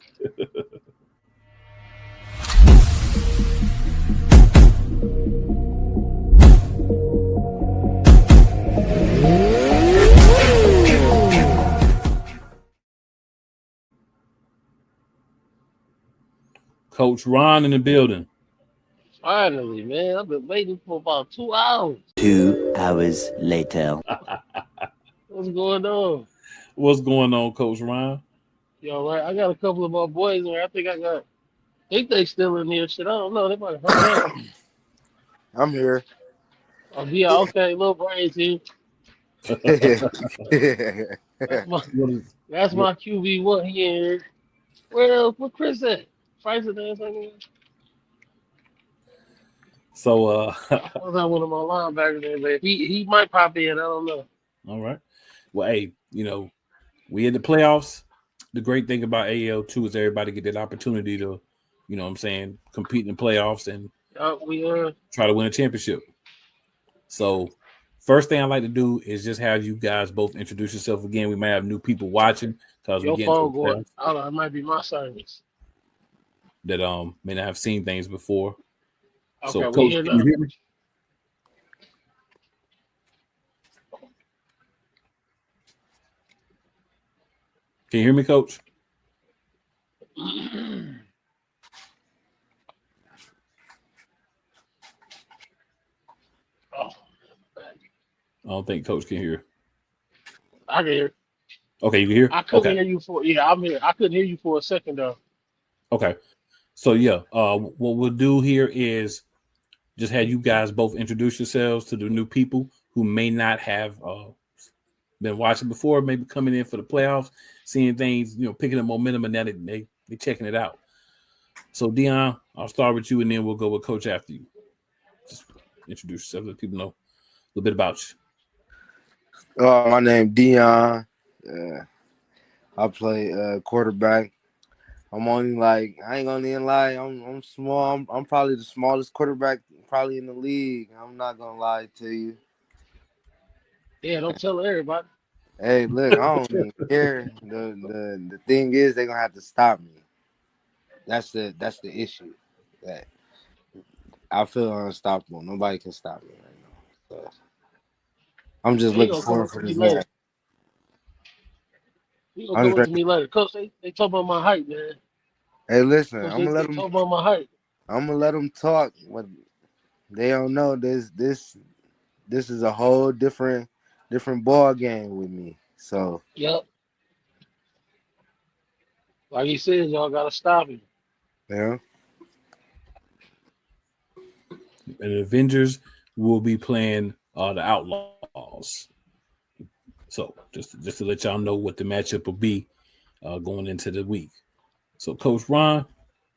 Coach Ron in the building. Finally, man. I've been waiting for about 2 hours. 2 hours later. What's going on? What's going on, Coach Ron? You all right? I got a couple of my boys in there. I think they still in here. Shit, I don't know. They might have hung up. I'm here. Oh, yeah, okay. Little brains here. That's my QB1. He in here. Where Chris at? Price of that. So I was on one of my linebackers there, but he might pop in. I don't know. All right. Well, hey, you know, we in the playoffs. The great thing about AL2 is everybody get that opportunity to, you know what I'm saying, compete in the playoffs and we try to win a championship. So first thing I like to do is just have you guys both introduce yourself again. We might have new people watching because we your get phone going. I don't know, it might be my service. That may not have seen things before. Okay, so Coach, can you hear me? Can you hear me, Coach? I don't think Coach can hear. I can hear. Okay, you can hear? I couldn't Okay. hear you for. Yeah, I'm here. I couldn't hear you for a second though. Okay. So yeah, what we'll do here is just have you guys both introduce yourselves to the new people who may not have been watching before, maybe coming in for the playoffs, seeing things, picking up momentum, and then they checking it out. So Dion, I'll start with you, and then we'll go with Coach after you. Just introduce yourself, let people know a little bit about you. My name Dion. I play quarterback. I'm only I ain't gonna even lie. I'm small. I'm probably the smallest quarterback probably in the league. I'm not gonna lie to you. Yeah, don't tell everybody. Hey, look, I don't even care. The thing is, they're gonna have to stop me. That's the issue. That I feel unstoppable. Nobody can stop me right now. So I'm just Yeah, he looking gonna come forward up to for me this game. later. He gonna I'm come just up to ready. me later. Coach, they talk about my height, man. Hey, listen, Coach, they talk about my height. I'm gonna let them talk. What they don't know this is a whole different ball game with me. So Yep. Like he says, y'all gotta stop him. yeah. And the Avengers will be playing the Outlaws. So just to let y'all know what the matchup will be going into the week. So Coach Ron,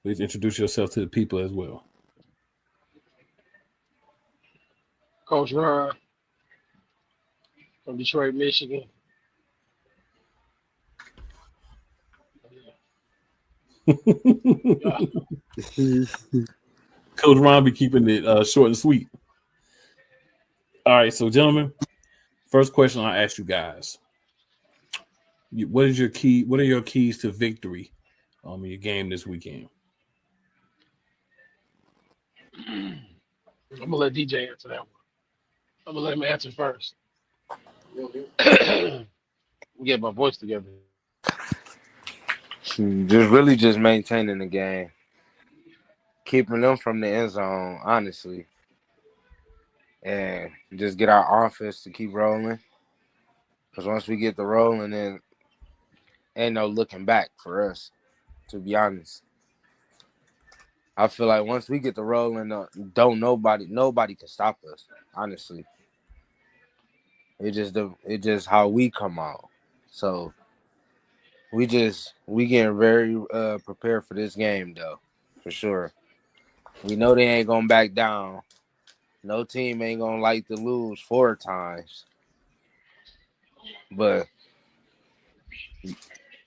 please introduce yourself to the people as well. Coach Ron from Detroit, Michigan. Yeah. Coach Ron be keeping it short and sweet. All right, so gentlemen, first question I ask you guys: what is your key? What are your keys to victory in your game this weekend? I'm gonna let DJ answer that one. I'm gonna let him answer first. Get my voice together. Just maintaining the game. Keeping them from the end zone, honestly. And just get our offense to keep rolling. Because once we get the rolling, then ain't no looking back for us, to be honest. I feel like once we get the rolling, don't nobody can stop us. Honestly, it just how we come out. So we getting very prepared for this game though, for sure. We know they ain't gonna back down. No team ain't gonna like to lose 4 times, but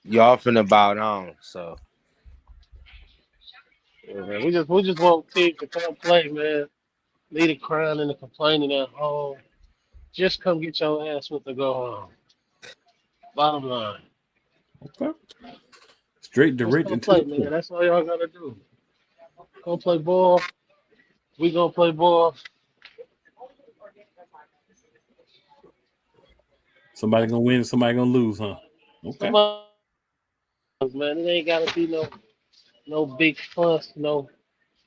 y'all finna bow down. So Yeah, man. We just want teams to come play, man. Leave the crying and the complaining at home. Just come get your ass with the go home. Bottom line. Okay, straight Just direct come and to play, the man. point. That's all y'all gotta do. Come play ball. We gonna play ball. Somebody gonna win, somebody gonna lose, huh? Okay. Somebody, man. It ain't gotta be no big fuss. No,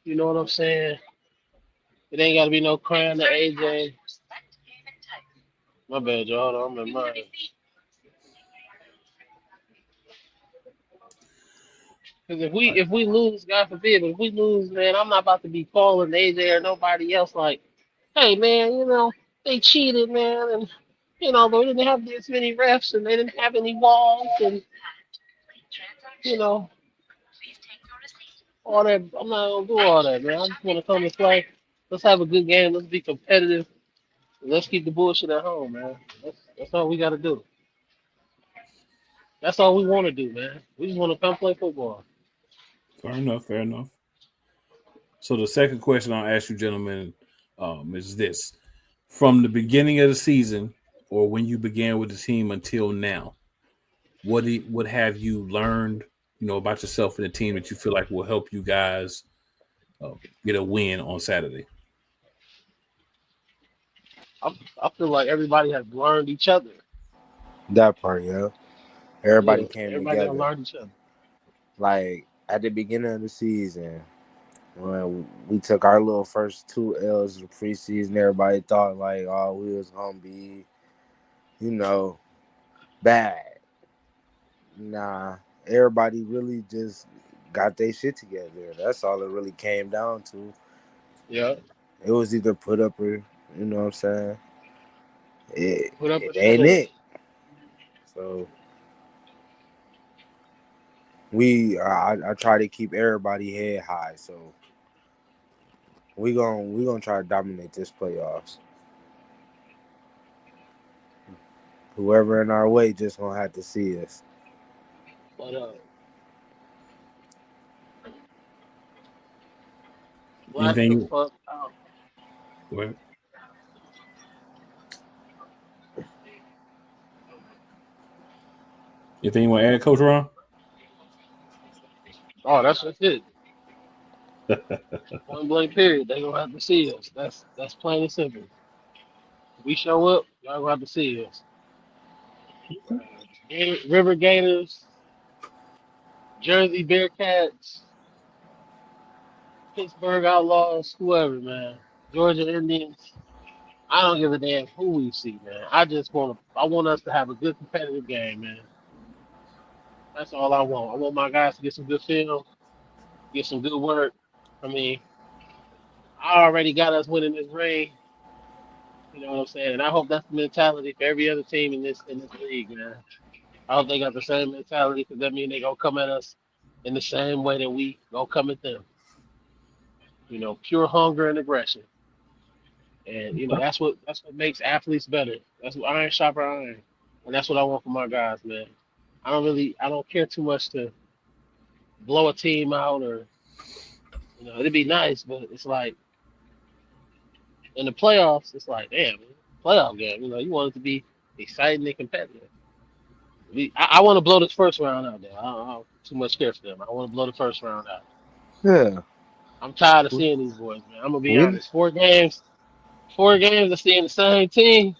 you know what I'm saying. It ain't gotta be no crying to AJ. My bad, y'all. Hold on, I'm in mine. Because if we lose, God forbid, but if we lose, man, I'm not about to be calling AJ or nobody else like, hey, man, they cheated, man, and they didn't have this many refs and they didn't have any walls and you know all that. I'm not gonna do all that, man. I just want to come and play. Let's have a good game. Let's be competitive. Let's keep the bullshit at home, man. That's all we got to do. That's all we want to do, man. We just want to come play football. Fair enough. Fair enough. So the second question I'll ask you, gentlemen, is this: from the beginning of the season, or when you began with the team until now, what have you learned, about yourself and the team that you feel like will help you guys uh, get a win on Saturday? I, I feel like everybody has learned each other. that part, yeah. Everybody Yeah, came everybody got to together. learn each other. Like at the beginning of the season, when we took our little first 2 L's of the preseason, everybody thought like, oh, we was gonna be, bad. Nah, everybody really just got their shit together. That's all it really came down to. Yeah. It was either put up or, you know what I'm saying? Put up It or shut ain't up. it. So I try to keep everybody head high. So we gonna try to dominate this playoffs. Whoever in our way just gonna have to see us. But black Anything the you fuck out. go ahead. Anything you want to add, Coach Ron? Oh, that's just it. Point blank period. They gonna have to see us. That's plain and simple. If we show up, y'all gonna have to see us. River Gators, Jersey Bearcats, Pittsburgh Outlaws, whoever, man. Georgia Indians. I don't give a damn who we see, man. I want us to have a good competitive game, man. That's all I want. I want my guys to get some good film, get some good work. I mean, I already got us winning this ring. You know what I'm saying? And I hope that's the mentality for every other team in this league, man. I hope they got the same mentality because that means they gonna come at us in the same way that we gonna come at them. Pure hunger and aggression. And that's what makes athletes better. That's what iron sharper iron. And that's what I want for my guys, man. I don't care too much to blow a team out or it'd be nice, but it's like in the playoffs, it's like, damn, man, playoff game. You want it to be exciting and competitive. I want to blow this first round out there. I don't too much care for them. I want to blow the first round out. Yeah. I'm tired of seeing these boys, man. I'm gonna be We honest. 4 games of seeing the same team,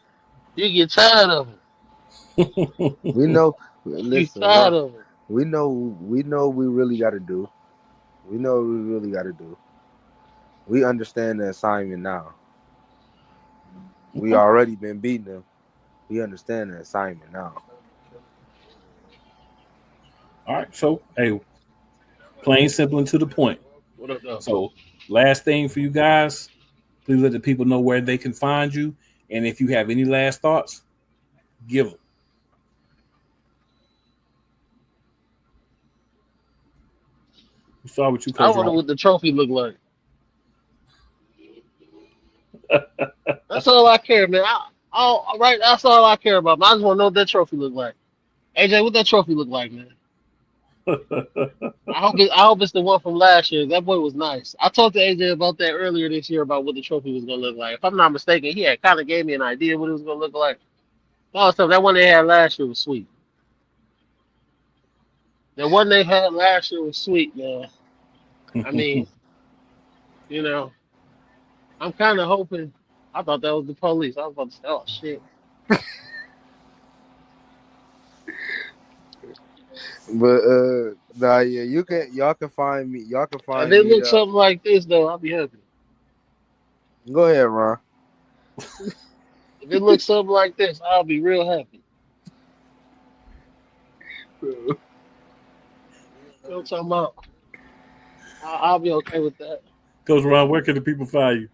you get tired of them. we know You listen, tired Ron, of them. we know we really gotta do. We know what we really gotta do. We understand the assignment now. We Okay. already been beating them. We understand the assignment now. All right. So, hey, plain, simple, and to the point. What up, though? So, last thing for you guys, please let the people know where they can find you, and if you have any last thoughts, give them. We start with you, I Coach wonder Ron. what the trophy look like. That's all I care, man. All right, that's all I care about. I just want to know what that trophy look like. AJ, what that trophy look like, man? I hope it's the one from last year. That boy was nice. I talked to AJ about that earlier this year about what the trophy was gonna look like. If I'm not mistaken, he had kind of gave me an idea what it was gonna look like. Also, that one they had last year was sweet. The one they had last year was sweet, man. I mean, you know, I'm kind of hoping. I thought that was the police. I was about to say, oh shit. But nah, yeah, y'all can find me. Y'all can If find it me looks the. something like this, though, I'll be happy. Go ahead, Ron. If it looks something like this, I'll be real happy. You know what I'm talking about? I'll be okay with that. Coach Ron, where can the people find you?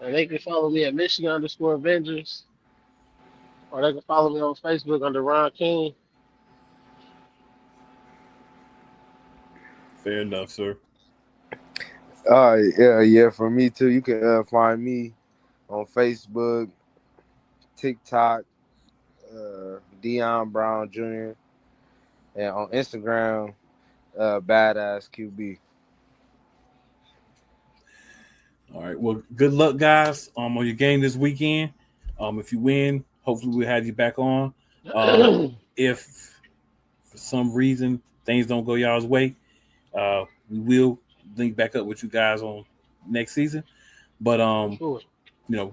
And they can follow me at Michigan_Avengers, or they can follow me on Facebook under Ron King. Fair enough, sir. Yeah. For me too. You can find me on Facebook, TikTok, Dion Brown Jr. and on Instagram, Badass QB. All right. Well, good luck, guys. On your game this weekend. If you win, hopefully we'll have you back on. If for some reason things don't go y'all's way, we will link back up with you guys on next season. But For sure.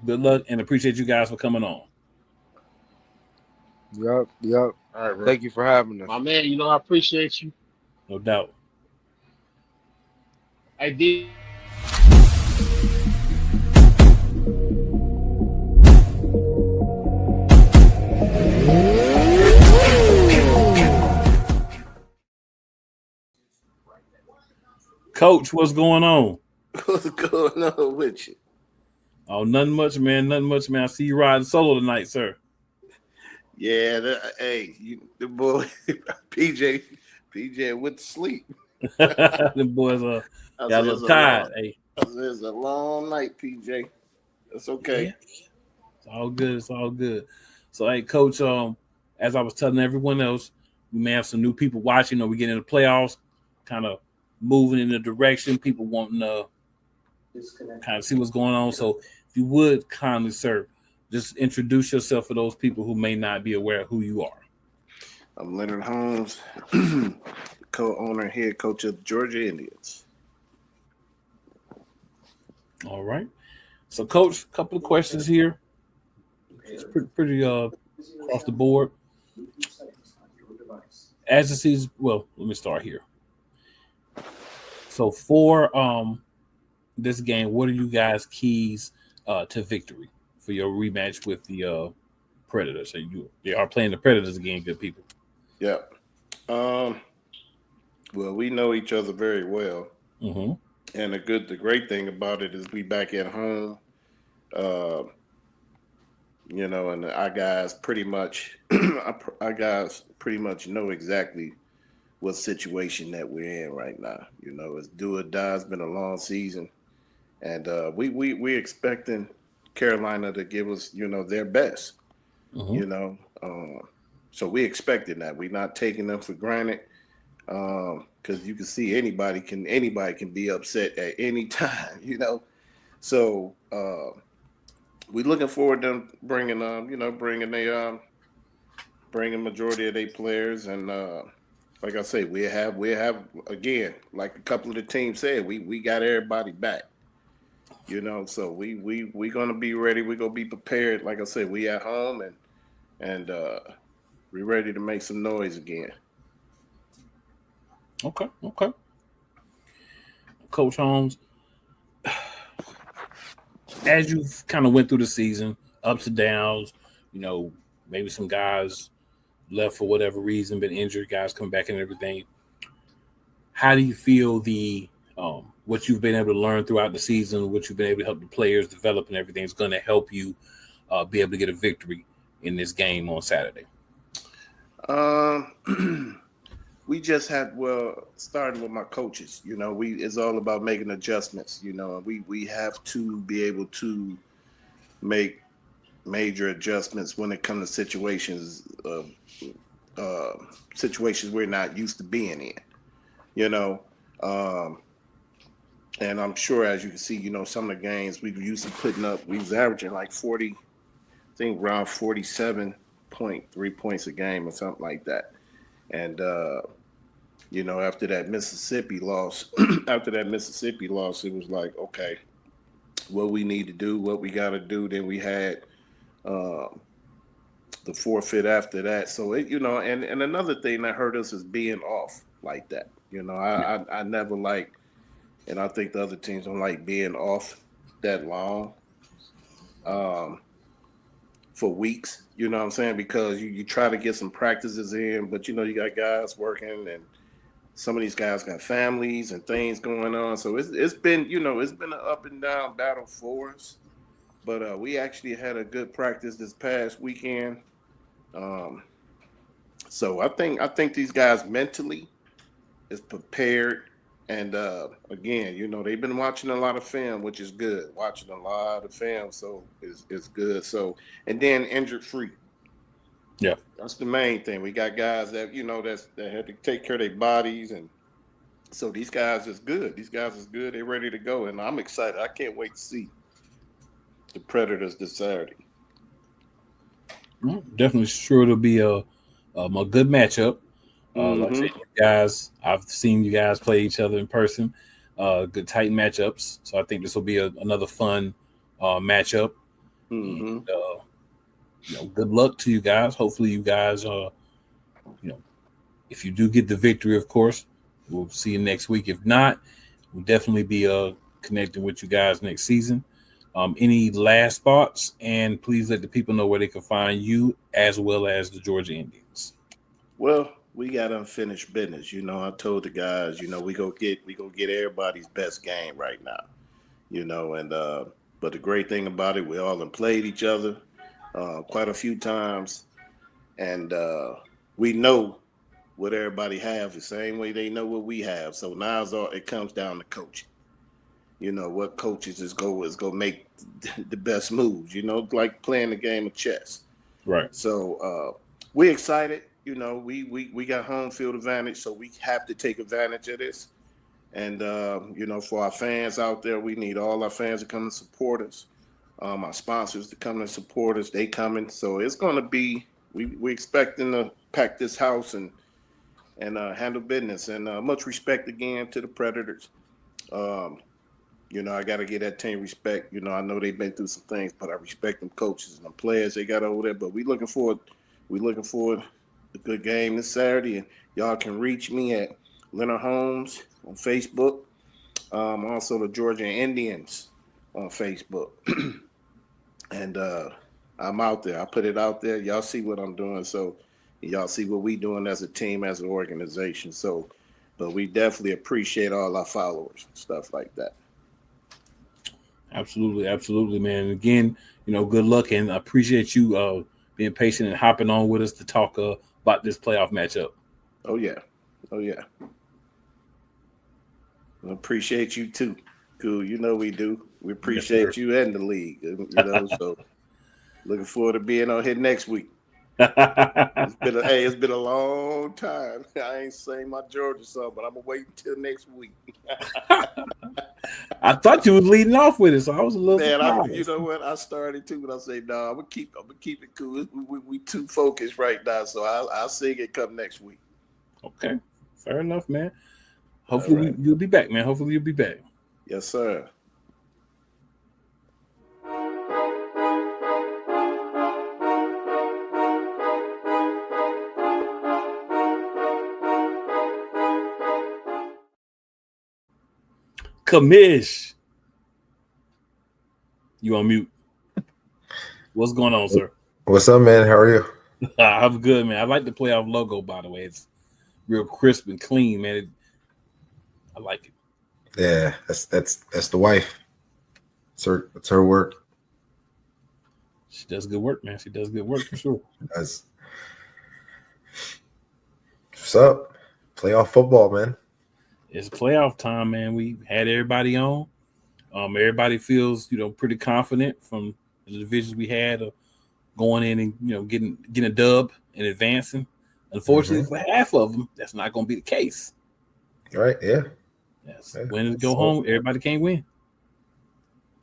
good luck and appreciate you guys for coming on. Yup. All right, bro. Thank you for having us. My man, I appreciate you. No doubt. I did. Coach, what's going on? What's going on with you? Oh, nothing much, man. Nothing much, man. I see you riding solo tonight, sir. Yeah, hey, the boy PJ went to sleep. The boys I got a said little tired. Hey, it's a long night, PJ. That's okay. yeah, it's all good. It's all good. So, hey, coach, as I was telling everyone else, we may have some new people watching, or we get into the playoffs, kind of moving in the direction people wanting to kind of see what's going on. So, if you would kindly, sir, just introduce yourself for those people who may not be aware of who you are. I'm Leonard Holmes, co-owner, head coach of the Georgia Indians. All right. So, coach, a couple of questions here. It's pretty across the board. As the season, well, let me start here. So for this game, what are you guys' keys to victory for your rematch with the Predators? So they are playing the Predators again, good people. Yeah. Well, we know each other very well, Mm-hmm. and the great thing about it is we back at home. Uh, and our guys pretty much, our guys pretty much know exactly what situation that we're in right now. It's do or die. It's been a long season, and we're expecting Carolina to give us, their best. Mm-hmm. You know, so we expecting that. We're not taking them for granted, because you can see anybody can be upset at any time. So we're looking forward to them bringing majority of their players, and like I say, we have again, like a couple of the teams said, we got everybody back. So we gonna be ready. We're gonna be prepared. Like I said, we at home, and we're ready to make some noise again. Okay. Coach Holmes, as you kind of went through the season, ups and downs, maybe some guys left for whatever reason, been injured, guys come back and everything. How do you feel the what you've been able to learn throughout the season, what you've been able to help the players develop and everything is going to help you be able to get a victory in this game on Saturday? We just had starting with my coaches. It's all about making adjustments. And we have to be able to make major adjustments when it comes to situations we're not used to being in. You know, um, and I'm sure, as you can see, some of the games we used to putting up, we was averaging like 40, I think around 47.3 points a game or something like that. And after that Mississippi loss, it was like, okay, what we need to do, what we got to do. Then we had um, the forfeit after that. So and another thing that hurt us is being off like that. I never like, and I think the other teams don't like being off that long, um, for weeks. You know what I'm saying? Because you try to get some practices in, but you got guys working, and some of these guys got families and things going on. So it's been an up and down battle for us. But we actually had a good practice this past weekend. Um, so I think these guys mentally is prepared. And again, they've been watching a lot of film, which is good. Watching a lot of film, so it's good. So, and then injured free. Yeah. That's the main thing. We got guys that had to take care of their bodies, and so these guys is good. These guys is good. They're ready to go, and I'm excited. I can't wait to see the Predators this Saturday. Well, definitely sure it'll be a good matchup. Like I said, Mm-hmm. you guys, I've seen you guys play each other in person. Good tight matchups. So I think this will be another fun matchup. And Mm-hmm. good luck to you guys. Hopefully, you guys, if you do get the victory, of course, we'll see you next week. If not, We'll definitely be connecting with you guys next season. Any last thoughts? And please let the people know where they can find you as well as the Georgia Indians. Well, we got unfinished business. I told the guys, we go get everybody's best game right now. And but the great thing about it, we all done played each other quite a few times, and we know what everybody have the same way they know what we have. So now it comes down to coaching. What coaches is go make the best moves. Like playing the game of chess. Right. So we're excited. We got home field advantage, so we have to take advantage of this. And for our fans out there, we need all our fans to come and support us. Our sponsors to come and support us. They coming, so it's going to be. We expecting to pack this house and handle business. And much respect again to the Predators. I got to give that team respect. I know they've been through some things, but I respect them coaches and the players they got over there. But we looking forward. A good game this Saturday, and y'all can reach me at Leonard Holmes on Facebook. Also the Georgia Indians on Facebook. And I'm out there. I put it out there. Y'all see what I'm doing. So y'all see what we doing as a team, as an organization. So, but we definitely appreciate all our followers and stuff like that. Absolutely, man. And again, good luck, and I appreciate you being patient and hopping on with us to talk about this playoff matchup. Oh yeah. I appreciate you too. Cool. We do. We appreciate you and the league. So looking forward to being on here next week. It's been a long time. I ain't saying my Georgia song, but I'm gonna wait until next week. I thought you was leading off with it, so I was a little surprised. You know what? I started too, but I say no. I'm gonna keep it cool. We too focused right now, so I'll sing it come next week. Okay, fair enough, man. Hopefully you'll be back, man. Hopefully you'll be back. Yes, sir. Kamish, you on mute. What's going on, sir? What's up, man? How are you? I'm good, man. I like the playoff logo, by the way. It's real crisp and clean, man. I like it. Yeah, that's the wife. It's her work. She does good work, man. She does good work for sure. What's up? Playoff football, man. It's playoff time, man. We had everybody on. Everybody feels, pretty confident from the divisions we had going in and getting a dub and advancing. Unfortunately, for half of them, that's not going to be the case. Right? Yeah. Yes. Winners go home. Everybody can't win.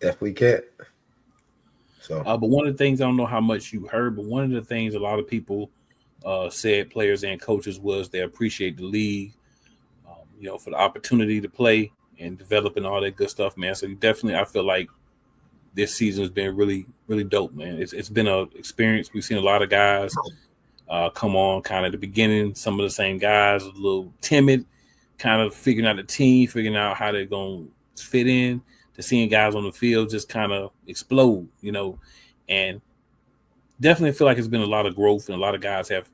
Definitely can't. So, but one of the things, I don't know how much you heard, but one of the things a lot of people said, players and coaches, was they appreciate the league, for the opportunity to play and develop and all that good stuff, man. So I feel like this season has been really, really dope, man. It's been an experience. We've seen a lot of guys come on kind of at the beginning. Some of the same guys, a little timid, kind of figuring out the team, figuring out how they're going to fit in, to seeing guys on the field just kind of explode, and definitely feel like it's been a lot of growth, and a lot of guys have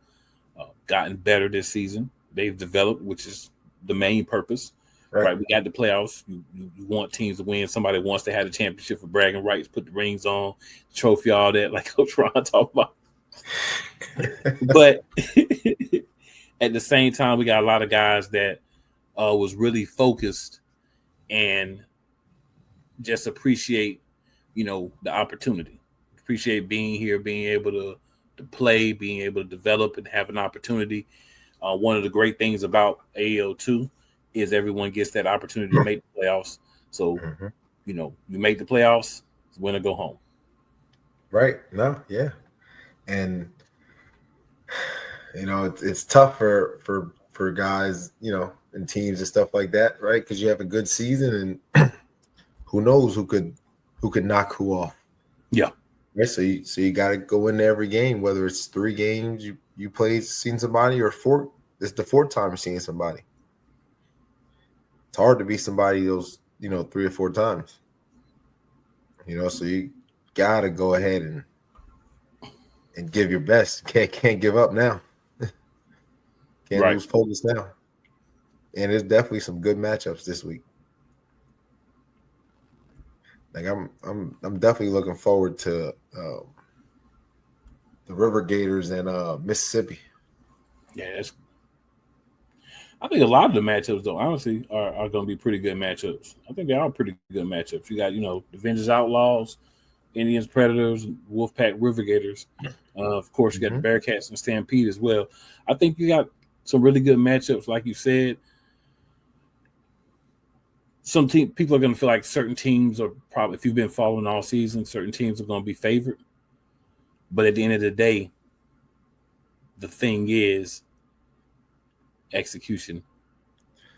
gotten better this season. They've developed, which is the main purpose. Right? We got the playoffs. You want teams to win. Somebody wants to have the championship for bragging rights, put the rings on, trophy, all that, like Coach Ron talked about. But at the same time, we got a lot of guys that was really focused and just appreciate, the opportunity. Appreciate being here, being able to play, being able to develop and have an opportunity. One of the great things about AAO2 is everyone gets that opportunity to make the playoffs. So, you make the playoffs, win or go home. Right. No, yeah. And, it's tough for guys, and teams and stuff like that, right? Because you have a good season, and who knows who could knock who off. Yeah. Right. So you got to go into every game, whether it's 3 games you played, seen somebody, or 4. It's the 4th time you're seeing somebody. it's hard to beat somebody those 3 or 4 times. So you gotta go ahead and give your best. Can't give up now. Can't Right. lose focus now. And there's definitely some good matchups this week. Like I'm definitely looking forward to the River Gators and Mississippi. Yeah, I think a lot of the matchups, though, honestly, are going to be pretty good matchups. I think they are pretty good matchups. You got, the Vengeance Outlaws, Indians Predators, Wolfpack River Gators. Of course, you got the Bearcats and Stampede as well. I think you got some really good matchups, like you said. Some people are going to feel like certain teams are probably, if you've been following all season, certain teams are going to be favored. But at the end of the day, the thing is execution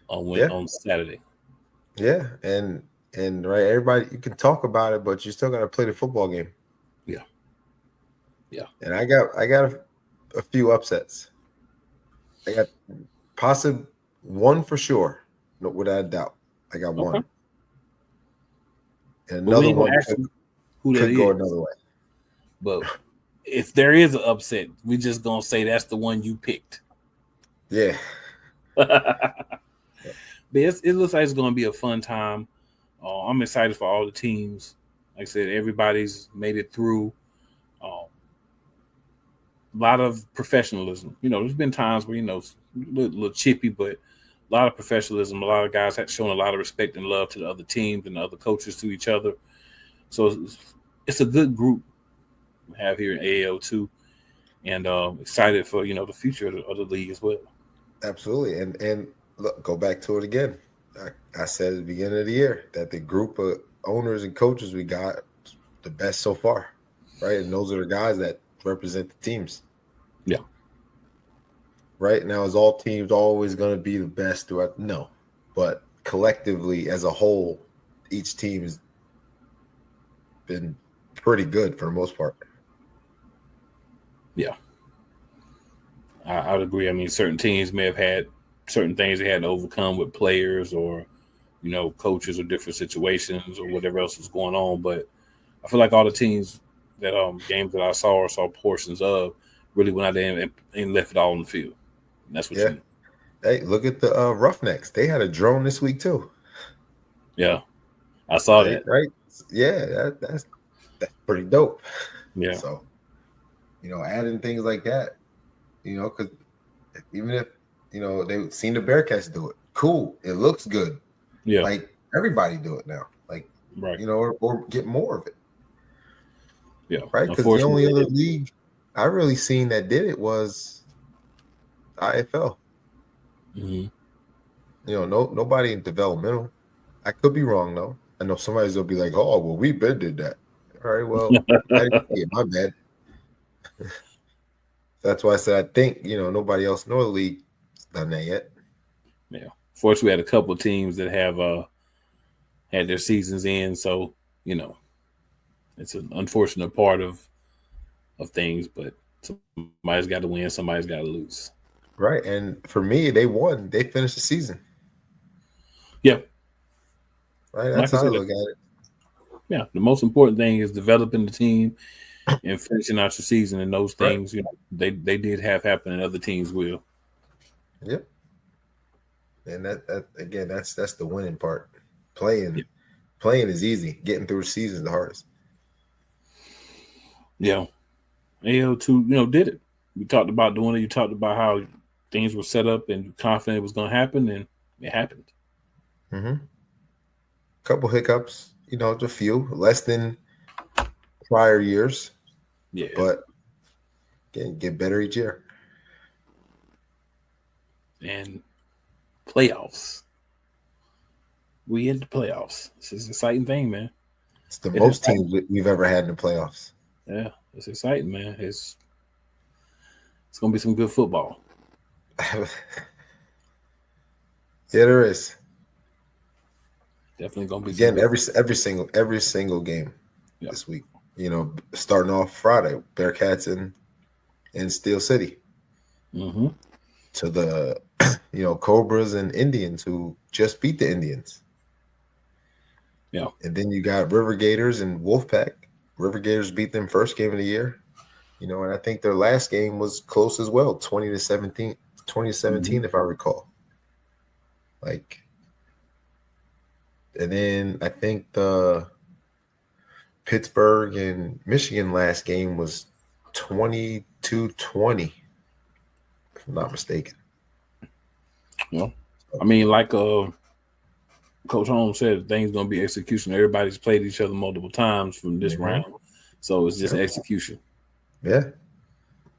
on Saturday. Yeah, and right, everybody, you can talk about it, but you still got to play the football game. Yeah. And I got a few upsets. I got possibly one for sure, no, without a doubt. I got one. And another one could go another way. But if there is an upset, we just gonna say that's the one you picked. Yeah. But it looks like it's gonna be a fun time. I'm excited for all the teams. Like I said, everybody's made it through. A lot of professionalism. There's been times where a little chippy, but a lot of professionalism. A lot of guys have shown a lot of respect and love to the other teams and the other coaches to each other. So it's a good group we have here in AAO2, and excited for the future of the league as well. Absolutely, and look, go back to it again. I said at the beginning of the year that the group of owners and coaches we got the best so far, right? And those are the guys that represent the teams. Yeah. Right now, is all teams always going to be the best throughout? No, but collectively as a whole, each team has been pretty good for the most part. Yeah, I'd agree. I mean, certain teams may have had certain things they had to overcome with players or coaches or different situations or whatever else was going on, but I feel like all the teams that games that I saw or saw portions of really went out there and left it all on the field. And that's what you need. Hey, look at the Roughnecks. They had a drone this week too. Yeah, I saw that. Right? Yeah, that's pretty dope. Yeah. So, adding things like that, because even if they've seen the Bearcats do it, cool. It looks good. Yeah. Like everybody do it now. Like right. Or get more of it. Yeah. Right. Because the only other league I really seen that did it was IFL. Mm-hmm. Nobody in developmental. I could be wrong though. I know somebody's gonna be like, "Oh, well, we been did that." All right, well, I didn't see it, my bad. That's why I said I think nobody else in the league has done that yet. Yeah. Fortunately, we had a couple of teams that have had their seasons in, so it's an unfortunate part of things, but somebody's got to win, somebody's got to lose. Right, and for me, they won. They finished the season. Yeah. Right, that's how I look at it. Yeah, the most important thing is developing the team and finishing out your season, and those things, they did have happen, and other teams will. Yep. And that again, that's the winning part. Playing is easy. Getting through the season is the hardest. Yeah. AO2, did it. We talked about doing it. You talked about how things were set up and confident it was going to happen, and it happened. Mm-hmm. Couple hiccups, just a few, less than prior years. Yeah. But get better each year. And playoffs. We in the playoffs. This is an exciting thing, man. It's the most teams we've ever had in the playoffs. Yeah, it's exciting, man. It's gonna be some good football. Yeah, there is. Definitely gonna be again every single game this week. Starting off Friday, Bearcats in Steel City. Mm-hmm. To the Cobras and Indians who just beat the Indians. Yeah. And then you got River Gators and Wolfpack. River Gators beat them first game of the year. And I think their last game was close as well, 20-17, if I recall. And then I think the Pittsburgh and Michigan last game was 22-20, if I'm not mistaken. I mean, like Coach Holmes said, things gonna be execution. Everybody's played each other multiple times from this round, so it's just execution. Yeah.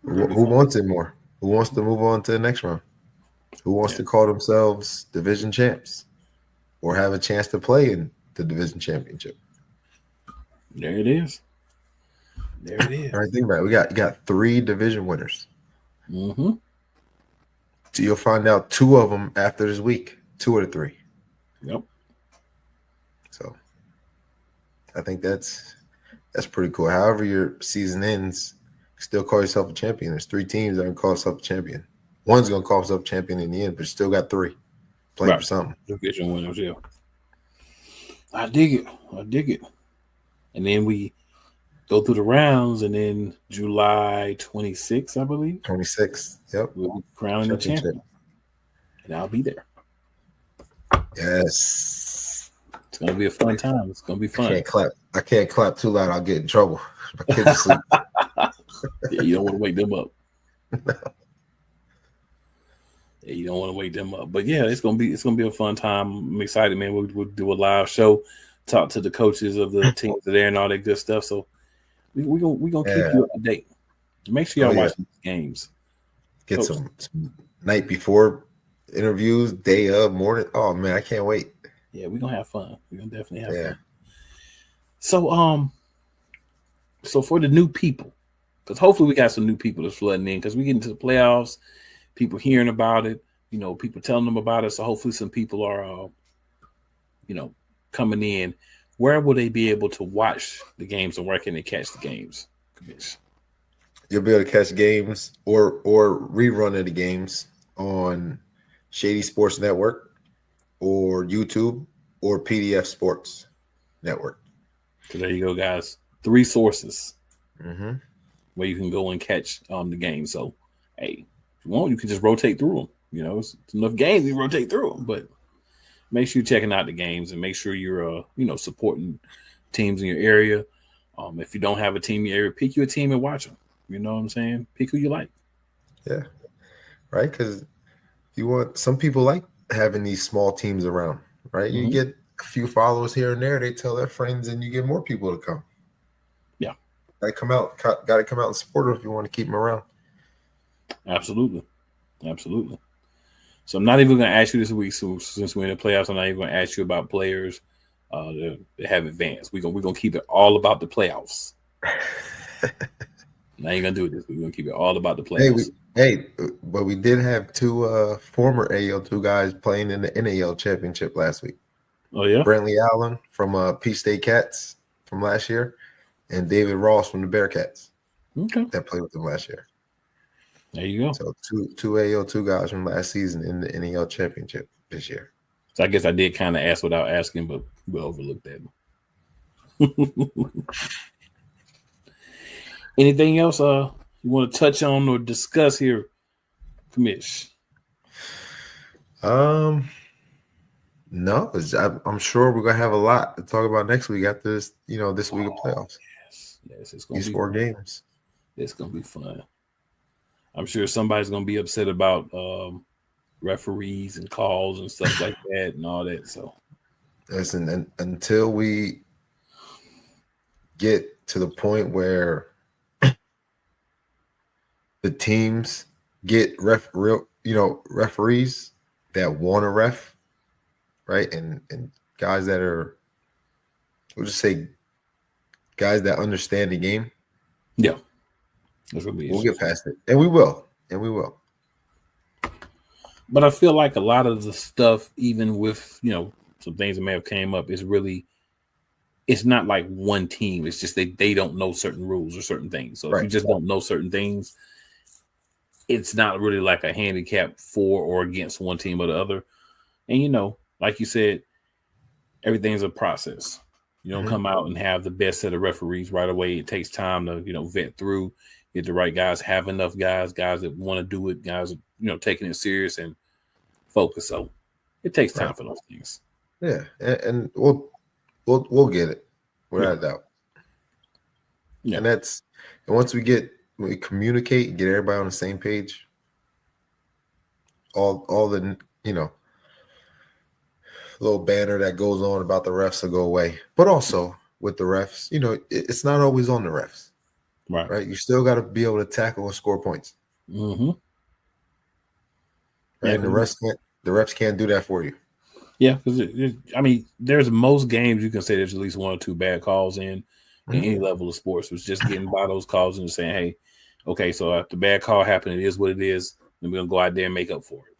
Who wants it more? Who wants to move on to the next round? Who wants to call themselves division champs or have a chance to play in the division championship? There it is. There it is. All right, think about it. You got 3 division winners. Mm-hmm. So you'll find out 2 of them after this week. 2 of the 3. Yep. So I think that's pretty cool. However your season ends, still call yourself a champion. There's 3 teams that are going to call themselves a champion. One's going to call himself champion in the end, but you still got 3 playing for something. Division winners, yeah. I dig it. And then we go through the rounds, and then July 26th, I believe. 26th, yep. We'll be crowning the champion. And I'll be there. Yes. It's going to be a fun time. It's going to be fun. I can't clap too loud. I'll get in trouble. My kids asleep. Yeah, you don't want to wake them up. Yeah, you don't want to wake them up. But yeah, it's gonna be a fun time. I'm excited, man. We'll do a live show, talk to the coaches of the teams there and all that good stuff. So we're gonna keep you up to date. Make sure y'all watch these games. Get some night before interviews, day of, morning. Oh man, I can't wait. Yeah, we're gonna have fun. We're gonna definitely have fun. So for the new people, because hopefully we got some new people that's flooding in, because we get into the playoffs, people hearing about it, people telling them about it. So hopefully some people are, coming in. Where will they be able to watch the games, and where can they catch the games? You'll be able to catch games or rerun of the games on Shady Sports Network or YouTube or PDF Sports Network. So there you go, guys. 3 sources where you can go and catch the game. So, hey, if you want, you can just rotate through them. It's enough games you rotate through them, but make sure you're checking out the games and make sure you're, supporting teams in your area. If you don't have a team in your area, pick you a team and watch them. You know what I'm saying? Pick who you like. Yeah, right. Because some people like having these small teams around, right? You get a few followers here and there. They tell their friends, and you get more people to come. Yeah, got to come out and support them if you want to keep them around. Absolutely. So I'm not even going to ask you this week. So since we're in the playoffs, I'm not even going to ask you about players that have advanced. We're gonna keep it all about the playoffs. I ain't gonna do it this week. We're gonna keep it all about the playoffs. But we did have 2 former AL2 guys playing in the NAL championship last week. Oh yeah, Brantley Allen from Peach State Cats from last year, and David Ross from the Bearcats. Okay, that played with them last year. There you go. So two AL2 guys from last season in the NAL championship this year. So I guess I did kind of ask without asking, but we overlooked that. Anything else you want to touch on or discuss here, Commish? No, I'm sure we're gonna have a lot to talk about next week after this. This week of playoffs. Yes, it's gonna These be 4 games. It's gonna be fun. I'm sure somebody's gonna be upset about referees and calls and stuff like that and all that. So, listen, until we get to the point where the teams get referees that want to ref, right, and guys that are, we'll just say, guys that understand the game. Yeah, that's what we'll get past it, and we will. But I feel like a lot of the stuff, even with some things that may have came up, is really, it's not like one team. It's just they don't know certain rules or certain things. So if you just don't know certain things, it's not really like a handicap for or against one team or the other. And like you said, everything's a process. You don't come out and have the best set of referees right away. It takes time to, vet through, get the right guys, have enough guys that want to do it, guys, taking it serious and focus. So it takes time for those things. Yeah, and we'll get it without a doubt. Yeah. And once we communicate and get everybody on the same page, all the little banner that goes on about the refs will go away. But also with the refs, it's not always on the refs. Right. You still got to be able to tackle and score points. Mm-hmm. Right. Yeah, and the refs can't do that for you. Yeah, because there's most games you can say there's at least one or two bad calls in any level of sports. It's just getting by those calls and saying, hey, okay, so if the bad call happened, it is what it is, and we're gonna go out there and make up for it.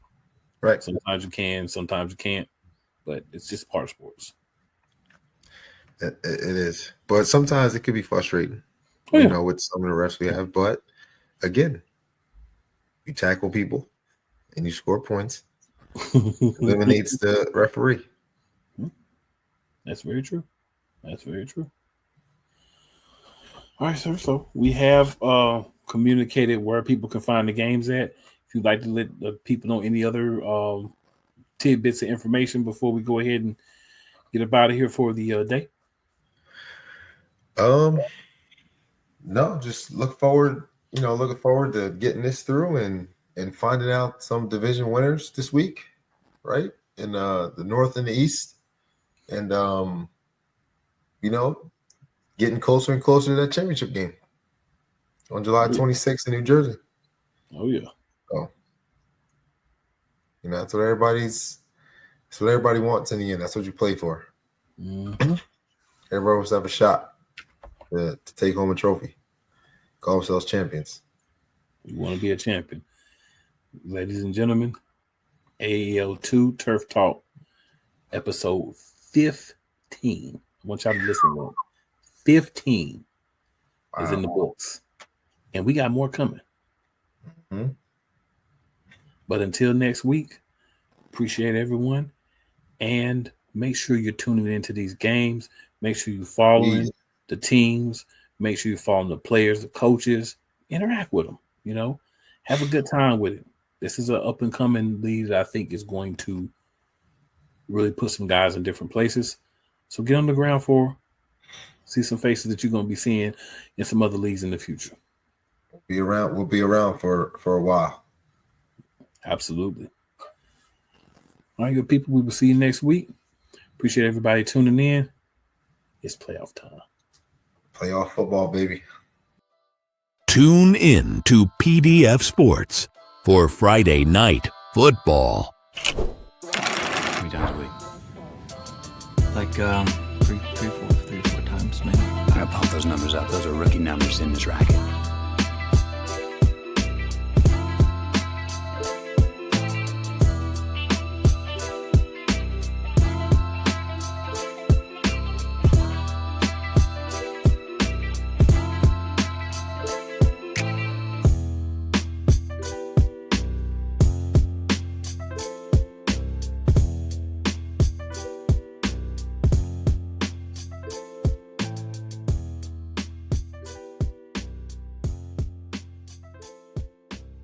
Right. Sometimes you can, sometimes you can't, but it's just part of sports. It is, but sometimes it could be frustrating, with some of the refs we have. But again, you tackle people and you score points. Eliminates the referee. That's very true. That's very true. All right, sir. So we have communicated where people can find the games at. If you'd like to let the people know any other tidbits of information before we go ahead and get up out of here for the day. No, just looking forward to getting this through and finding out some division winners this week, right? In the North and the East. And getting closer and closer to that championship game on July 26th in New Jersey. Oh yeah. So that's what everybody wants in the end. That's what you play for. Mm-hmm. Everybody wants to have a shot to take home a trophy. Call themselves champions. You want to be a champion. Ladies and gentlemen, AEL2 Turf Talk, episode 15. I want y'all to listen to it. 15 is in the books. And we got more coming. Mm-hmm. But until next week, appreciate everyone. And make sure you're tuning into these games. Make sure you're following the teams. Make sure you're following the players, the coaches. Interact with them. Have a good time with it. This is an up-and-coming league that I think is going to really put some guys in different places. So get on the ground see some faces that you're going to be seeing in some other leagues in the future. We'll be around for a while. Absolutely. All right, good people. We will see you next week. Appreciate everybody tuning in. It's playoff time. Playoff football, baby. Tune in to PDF Sports for Friday Night Football. How many times a week? Like three or four times, maybe. I gotta pump those numbers up. Those are rookie numbers in this racket.